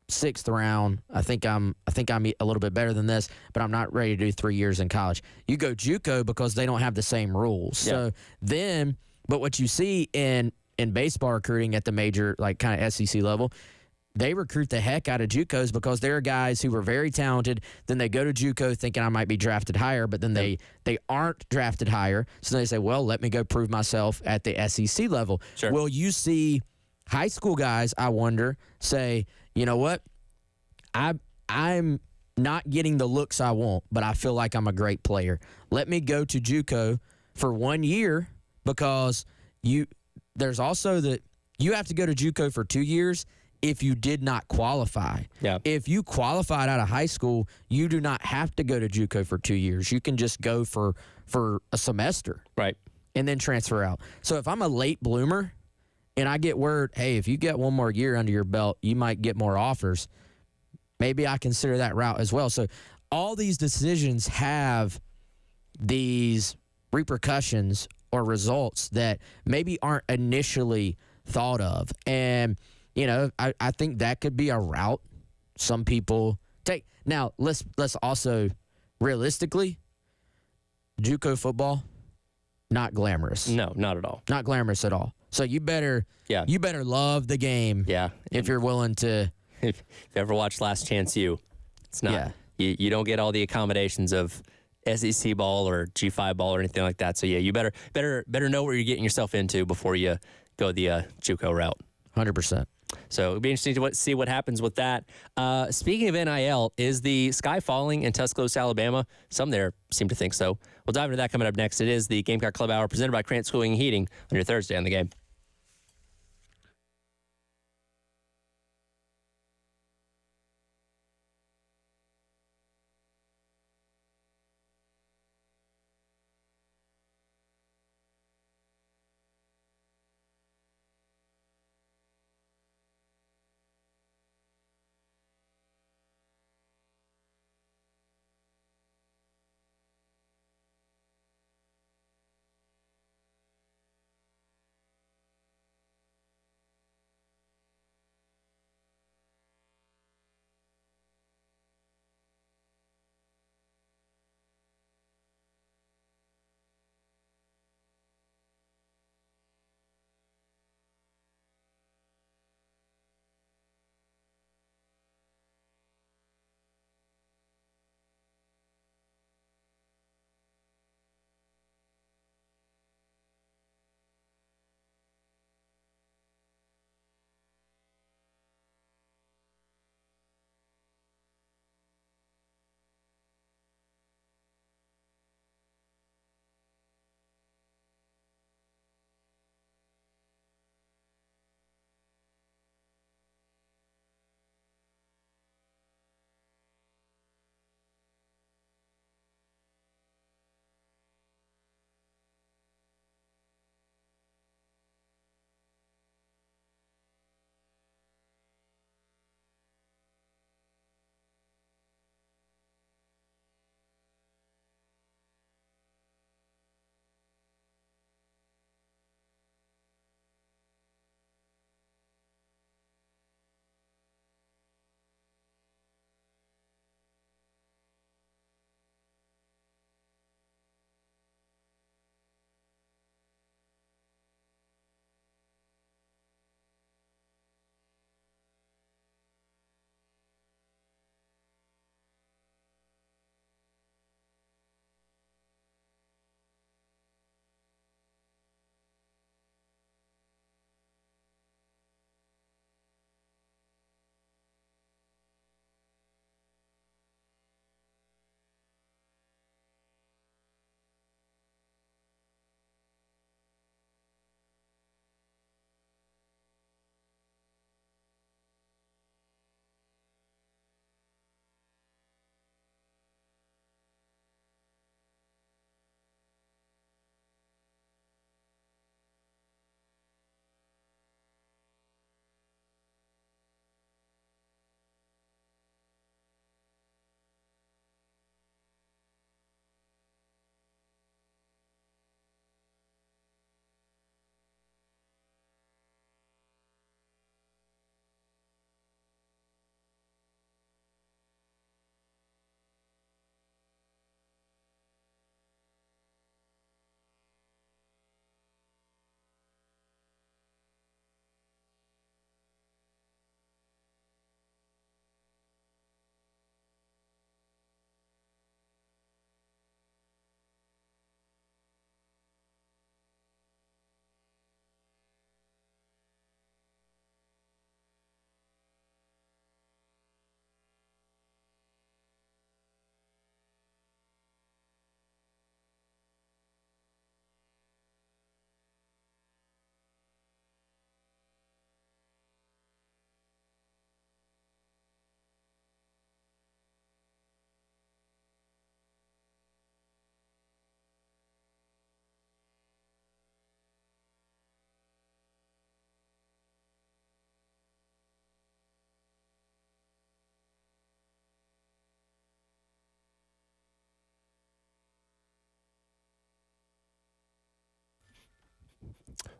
6th round. I think I'm a little bit better than this, but I'm not ready to do 3 years in college. You go JUCO because they don't have the same rules. Yeah. So then, but what you see in baseball recruiting at the major, like kind of SEC level, they recruit the heck out of JUCOs because there are guys who are very talented. Then they go to JUCO thinking I might be drafted higher, but then they aren't drafted higher. So they say, well, let me go prove myself at the SEC level. Sure. Will you see high school guys, I wonder, say, you know what? I'm not getting the looks I want, but I feel like I'm a great player. Let me go to JUCO for 1 year because there's also that you have to go to JUCO for 2 years if you did not qualify. Yeah. If you qualified out of high school, you do not have to go to JUCO for 2 years. You can just go for a semester. Right. And then transfer out. So if I'm a late bloomer and I get word, hey, if you get 1 more year under your belt, you might get more offers, maybe I consider that route as well. So all these decisions have these repercussions or results that maybe aren't initially thought of. And, I think that could be a route some people take. Now, let's also realistically, JUCO football, not glamorous. No, not at all. Not glamorous at all. So you better love the game. Yeah. If you're willing to. If you ever watched Last Chance U, it's not. Yeah. You don't get all the accommodations of SEC ball or G5 ball or anything like that. So yeah, you better know what you're getting yourself into before you go the JUCO route. 100%. So it'll be interesting to see what happens with that. Speaking of NIL, is the sky falling in Tuscaloosa, Alabama? Some there seem to think so. We'll dive into that coming up next. It is the Gamecock Club Hour presented by Krantz Cooling and Heating on your Thursday on the Game.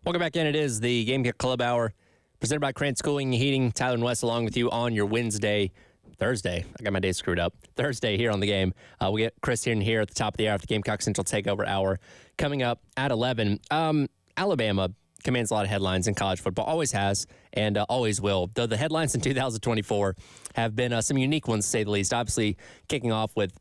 Welcome back in. It is the Gamecock Club Hour presented by Crane Schooling and Heating. Tyler and Wes along with you on your Thursday. I got my day screwed up. Thursday here on the game. We get Chris here at the top of the hour for the Gamecock Central Takeover Hour. Coming up at 11, Alabama commands a lot of headlines in college football. Always has and always will. Though the headlines in 2024 have been some unique ones, to say the least. Obviously, kicking off with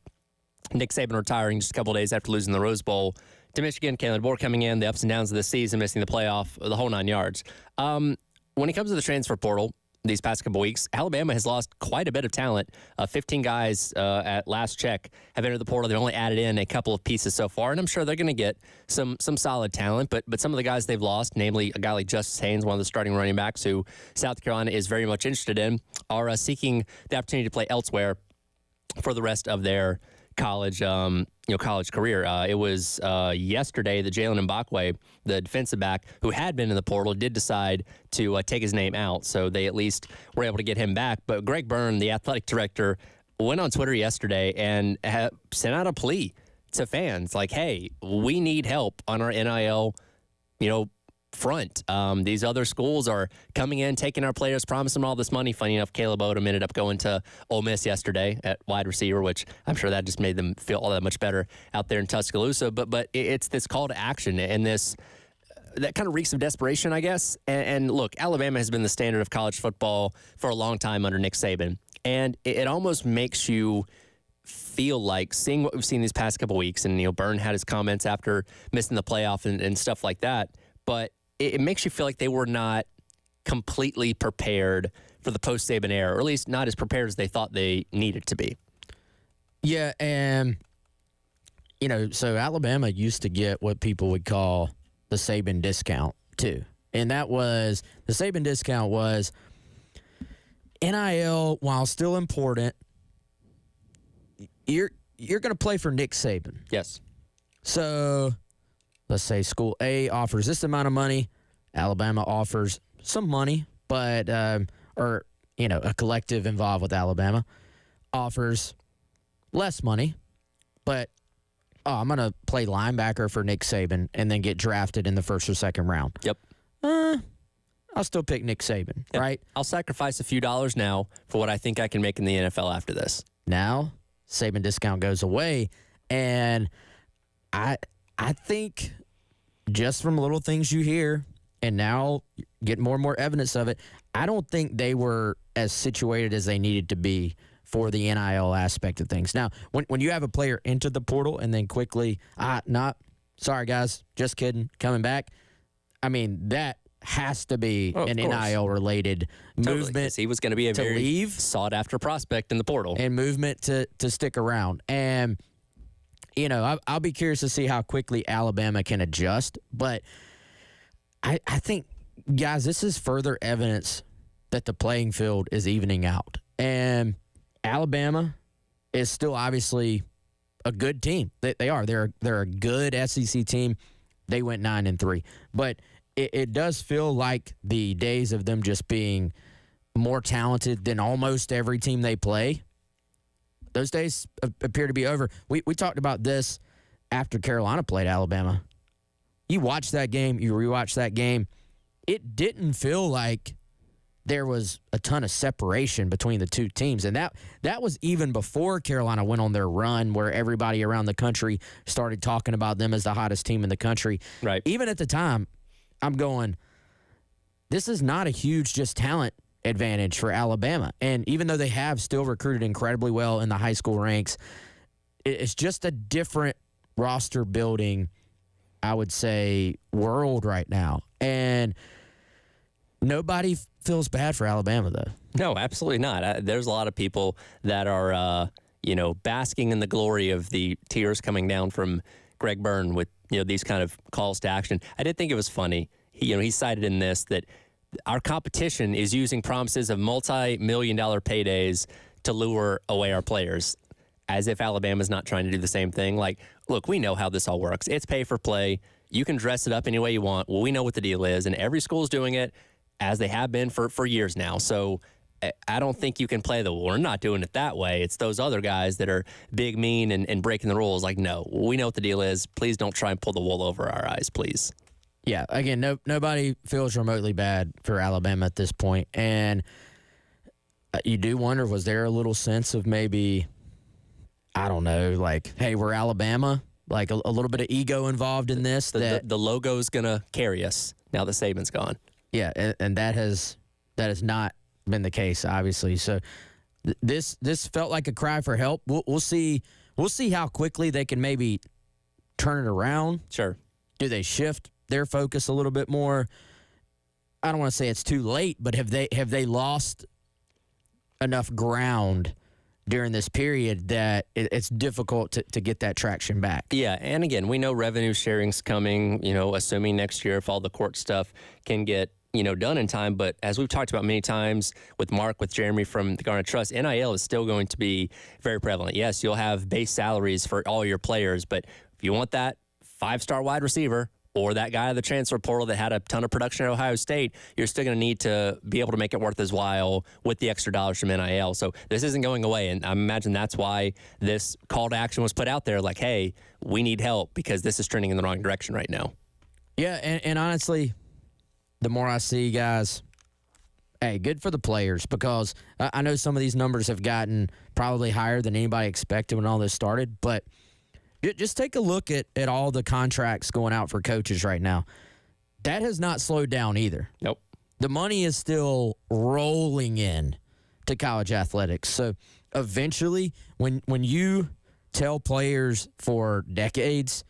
Nick Saban retiring just a couple of days after losing the Rose Bowl to Michigan. Kalen DeBoer coming in, the ups and downs of the season, missing the playoff, the whole 9 yards. When it comes to the transfer portal, these past couple weeks, Alabama has lost quite a bit of talent. 15 guys at last check have entered the portal. They've only added in a couple of pieces so far, and I'm sure they're going to get some solid talent. But some of the guys they've lost, namely a guy like Justice Haynes, one of the starting running backs who South Carolina is very much interested in, are seeking the opportunity to play elsewhere for the rest of their college career. It was yesterday that Jalen Mbakwe, the defensive back who had been in the portal, did decide to take his name out. So they at least were able to get him back. But Greg Byrne, the athletic director, went on Twitter yesterday and sent out a plea to fans like, hey, we need help on our NIL, front. These other schools are coming in, taking our players, promising them all this money. Funny enough, Caleb Odom ended up going to Ole Miss yesterday at wide receiver, which I'm sure that just made them feel all that much better out there in Tuscaloosa. But it's this call to action and this that kind of reeks of desperation, I guess. And look, Alabama has been the standard of college football for a long time under Nick Saban, and it almost makes you feel like seeing what we've seen these past couple weeks. And Byrne had his comments after missing the playoff and stuff like that, but it makes you feel like they were not completely prepared for the post-Saban era, or at least not as prepared as they thought they needed to be. Yeah, and, so Alabama used to get what people would call the Saban discount, too. And that was, the Saban discount was NIL, while still important, you're going to play for Nick Saban. Yes. So let's say school A offers this amount of money, Alabama offers some money, but a collective involved with Alabama offers less money, but I'm going to play linebacker for Nick Saban and then get drafted in the first or second round. Yep. I'll still pick Nick Saban, right? I'll sacrifice a few dollars now for what I think I can make in the NFL after this. Now, Saban discount goes away, and I think just from little things you hear, and now get more and more evidence of it, I don't think they were as situated as they needed to be for the NIL aspect of things. Now, when you have a player enter the portal and then quickly, sorry guys, just kidding, coming back, I mean, that has to be an NIL-related movement. He was going to be a very sought-after prospect in the portal. And movement to stick around. And I'll be curious to see how quickly Alabama can adjust. But I think, guys, this is further evidence that the playing field is evening out. And Alabama is still obviously a good team. They are. They're a good SEC team. They went 9-3. But it does feel like the days of them just being more talented than almost every team they play, those days appear to be over. We talked about this after Carolina played Alabama. You watch that game, you rewatch that game, it didn't feel like there was a ton of separation between the two teams. And that was even before Carolina went on their run where everybody around the country started talking about them as the hottest team in the country. Right. Even at the time, I'm going, this is not a huge just talent advantage for Alabama. And even though they have still recruited incredibly well in the high school ranks, it's just a different roster building, I would say, world right now. And nobody feels bad for Alabama, though. No, absolutely not. There's a lot of people that are, basking in the glory of the tears coming down from Greg Byrne with, these kind of calls to action. I did think it was funny. He cited in this that our competition is using promises of multi-million-dollar paydays to lure away our players, as if Alabama's not trying to do the same thing. Like, look, we know how this all works. It's pay for play. You can dress it up any way you want. Well, we know what the deal is, and every school's doing it, as they have been for years now. So I don't think you can play we're not doing it that way. It's those other guys that are big, mean, and breaking the rules. Like, no, we know what the deal is. Please don't try and pull the wool over our eyes, please. Yeah, again, nobody feels remotely bad for Alabama at this point. And you do wonder, was there a little sense of maybe, I don't know, like, hey, we're Alabama? Like a little bit of ego involved in this? The logo's going to carry us now that Saban's gone. Yeah, and that has not been the case, obviously. So this felt like a cry for help. We'll see how quickly they can maybe turn it around. Sure. Do they shift their focus a little bit more? I don't want to say it's too late, but have they lost enough ground during this period that it's difficult to get that traction back? Yeah, and again, we know revenue sharing's coming, assuming next year if all the court stuff can get, done in time. But as we've talked about many times with Mark, with Jeremy from the Garnet Trust, NIL is still going to be very prevalent. Yes, you'll have base salaries for all your players, but if you want that 5-star wide receiver or that guy of the transfer portal that had a ton of production at Ohio State, you're still going to need to be able to make it worth his while with the extra dollars from NIL. So this isn't going away, and I imagine that's why this call to action was put out there, like, hey, we need help because this is trending in the wrong direction right now. Yeah, and honestly, the more I see, guys, hey, good for the players, because I know some of these numbers have gotten probably higher than anybody expected when all this started, but just take a look at all the contracts going out for coaches right now. That has not slowed down either. Nope. The money is still rolling in to college athletics. So eventually, when you tell players for decades,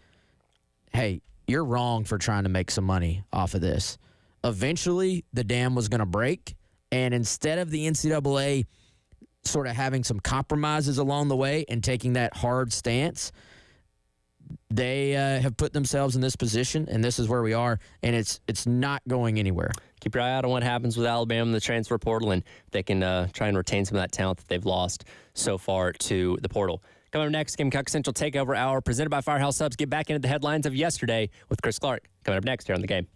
hey, you're wrong for trying to make some money off of this, eventually the dam was going to break. And instead of the NCAA sort of having some compromises along the way and taking that hard stance, they have put themselves in this position, and this is where we are, and it's not going anywhere. Keep your eye out on what happens with Alabama in the transfer portal, and they can try and retain some of that talent that they've lost so far to the portal. Coming up next, Gamecock Central Takeover Hour, presented by Firehouse Subs. Get back into the headlines of yesterday with Chris Clark. Coming up next here on The Game.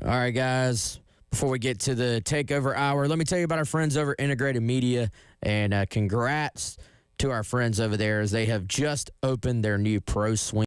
All right, guys, before we get to the takeover hour, let me tell you about our friends over at Integrated Media, and congrats to our friends over there as they have just opened their new Pro Swing